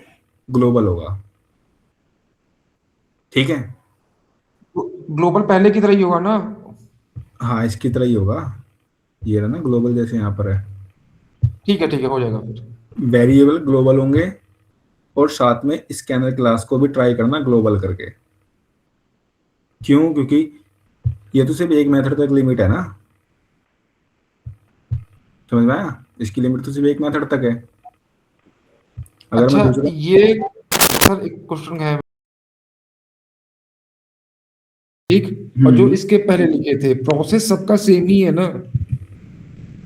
ग्लोबल होगा, ठीक है। ग्लोबल पहले की तरह ही होगा ना? हाँ इसकी तरह ही होगा, ये रहा ना ग्लोबल जैसे यहाँ पर है। ठीक है हो जाएगा फिर। वेरिएबल ग्लोबल होंगे और साथ में स्कैनर क्लास को भी ट्राई करना ग्लोबल करके। क्यों? क्योंकि ये तो सिर्फ एक मेथड तक लिमिट है ना, समझ में आया? इसकी लिमिट तो सिर्फ एक मेथड तक है। अगर अच्छा मैं दूसरा ये सर एक क्वेश्चन है, ठीक, और जो इसके पहले लिखे थे प्रोसेस सबका सेम ही है ना?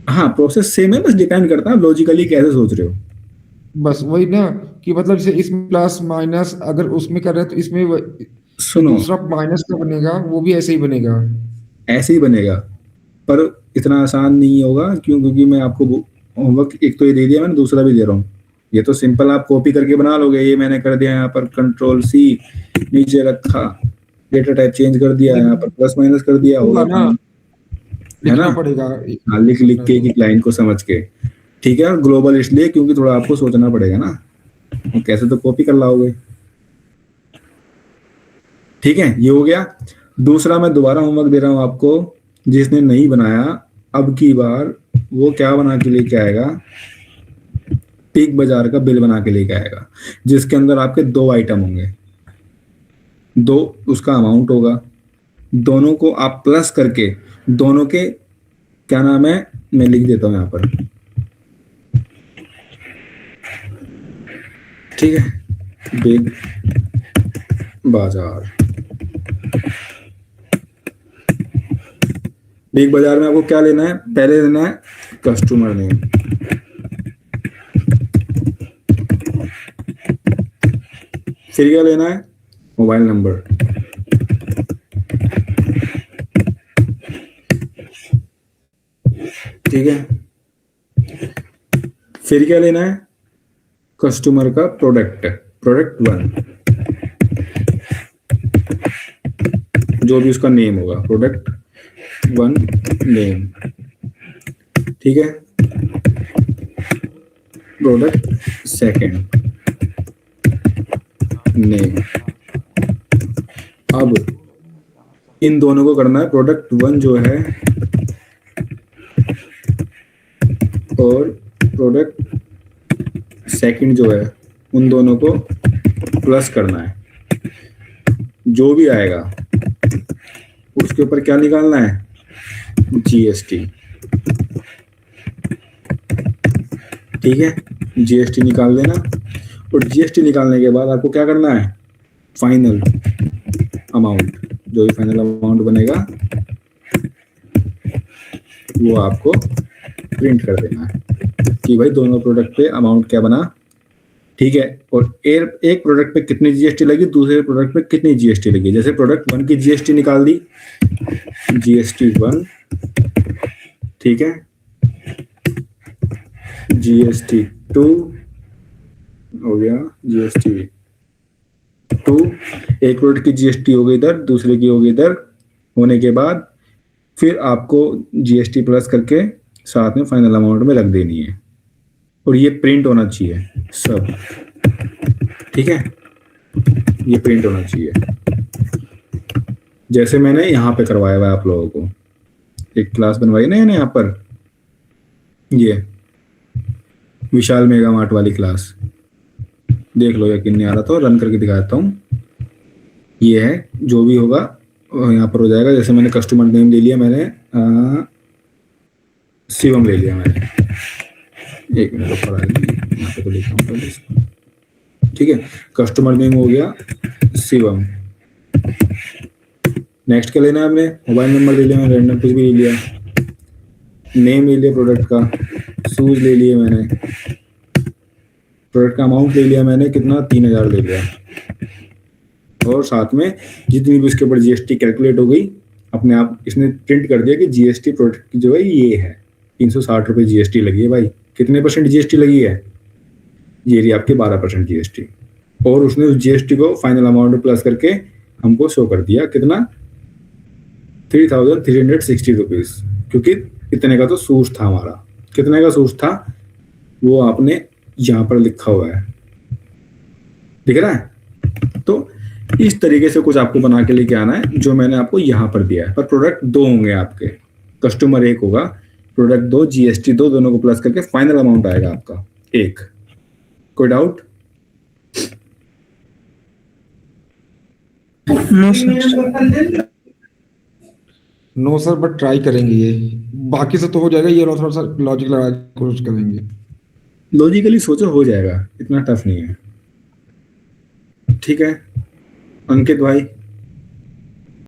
हाँ प्रोसेस सेम है, बस डिपेंड करता है लॉजिकली कैसे सोच रहे हो। बस वही ना, कि मतलब जैसे इसमें प्लस माइनस अगर उसमें कर रहे हैं तो इसमें जो सुनो दूसरा माइनस का बनेगा वो भी ऐसे ही बनेगा। ऐसे ही बनेगा, पर इतना आसान नहीं होगा। क्यों? क्योंकि मैं आपको होमवर्क एक तो ये दे दिया मैंने, दूसरा भी दे रहा हूँ। ये तो सिंपल आप कॉपी करके बना लोगे, ये मैंने कर दिया यहाँ पर कंट्रोल सी, नीचे रखा, डेटा टाइप चेंज कर दिया, यहाँ पर प्लस माइनस कर दिया, होगा ना है लिखना ना? पड़ेगा। हाँ लिख लिख के एक लाइन को समझ के, ठीक है। और ग्लोबल इसलिए क्योंकि थोड़ा आपको सोचना पड़ेगा ना, कैसे तो कॉपी कर लाओगे, ठीक है। ये हो गया। दूसरा मैं दोबारा होमवर्क दे रहा हूं आपको, जिसने नहीं बनाया अब की बार वो क्या बना के लेके आएगा, पिग बाजार का बिल बना के लेके आएगा, जिसके अंदर आपके दो आइटम होंगे, दो उसका अमाउंट होगा, दोनों को आप प्लस करके दोनों के क्या नाम है मैं लिख देता हूं यहां पर, ठीक है। बिग बाजार, बिग बाजार में आपको क्या लेना है? पहले लेना है कस्टमर नेम, फिर क्या लेना है? मोबाइल नंबर, ठीक है। फिर क्या लेना है? कस्टमर का प्रोडक्ट, प्रोडक्ट 1, जो भी उसका नेम होगा, प्रोडक्ट 1 नेम, ठीक है। Product 2 name. अब इन दोनों को करना है, प्रोडक्ट 1 जो है और प्रोडक्ट 2 जो है, उन दोनों को प्लस करना है। जो भी आएगा उसके ऊपर क्या निकालना है? जीएसटी, ठीक है। जीएसटी निकाल लेना, और जीएसटी निकालने के बाद आपको क्या करना है? फाइनल अमाउंट, जो भी फाइनल अमाउंट बनेगा वो आपको प्रिंट कर देना है कि भाई दोनों प्रोडक्ट पे अमाउंट क्या बना, ठीक है। और एक प्रोडक्ट पे कितनी जीएसटी लगी, दूसरे प्रोडक्ट पे कितनी जीएसटी लगी। जैसे प्रोडक्ट 1 की जीएसटी निकाल दी, जीएसटी 1, ठीक है। जीएसटी 2 हो गया, जीएसटी 2, एक प्रोडक्ट की जीएसटी हो गई इधर, दूसरे की हो गई इधर। होने के बाद फिर आपको जीएसटी प्लस करके साथ में फाइनल अमाउंट में रख देनी है, और ये प्रिंट होना चाहिए सब, ठीक है। ये प्रिंट होना चाहिए, जैसे मैंने यहाँ पे करवाया हुआ है आप लोगों को, एक क्लास बनवाई ना यहाँ पर, ये विशाल मेगा मार्ट वाली क्लास, देख लो, यकीन नहीं आ रहा तो रन करके दिखाता हूँ। ये है, जो भी होगा यहाँ पर हो जाएगा। जैसे मैंने कस्टमर नेम ले लिया, मैंने शिवम ले लिया मैंने, एक मिनट ऊपर यहाँ पे तो लिखा हूँ पहले इसको, ठीक है। कस्टमर नेम हो गया शिवम। नेक्स्ट क्या लेना है आपने? मोबाइल नंबर ले लिया मैंने, रैंडम कुछ भी ले लिया, नेम ले लिया प्रोडक्ट का, शूज ले लिए मैंने, प्रोडक्ट का अमाउंट ले लिया मैंने, कितना? 3000 ले लिया, और साथ में जितनी भी उसके ऊपर जीएसटी कैलकुलेट हो गई अपने आप इसने प्रिंट कर दिया कि जीएसटी प्रोडक्ट की जो है ये है 360 रुपये जीएसटी लगी है। भाई कितने % जीएसटी लगी है? ये रही आपके 12% जीएसटी, और उसने उस जीएसटी को फाइनल अमाउंट में प्लस करके हमको शो कर दिया, कितना? 3360 रुपीज, क्योंकि इतने का तो सूट था हमारा। कितने का सूट था? वो आपने यहाँ पर लिखा हुआ है, दिख रहा है? तो इस तरीके से कुछ आपको बना के लेके आना है जो मैंने आपको यहाँ पर दिया है। पर प्रोडक्ट 2 होंगे आपके, कस्टमर 1 होगा, प्रोडक्ट 2, जीएसटी 2, दोनों को प्लस करके फाइनल अमाउंट आएगा आपका 1। कोई doubt? No sir. No sir, but try करेंगे ये, बाकी से तो हो जाएगा, ये थोड़ा सा लॉजिक लगा के कोशिश करेंगे। लॉजिकली सोचो, हो जाएगा, इतना टफ नहीं है। ठीक है अंकित भाई?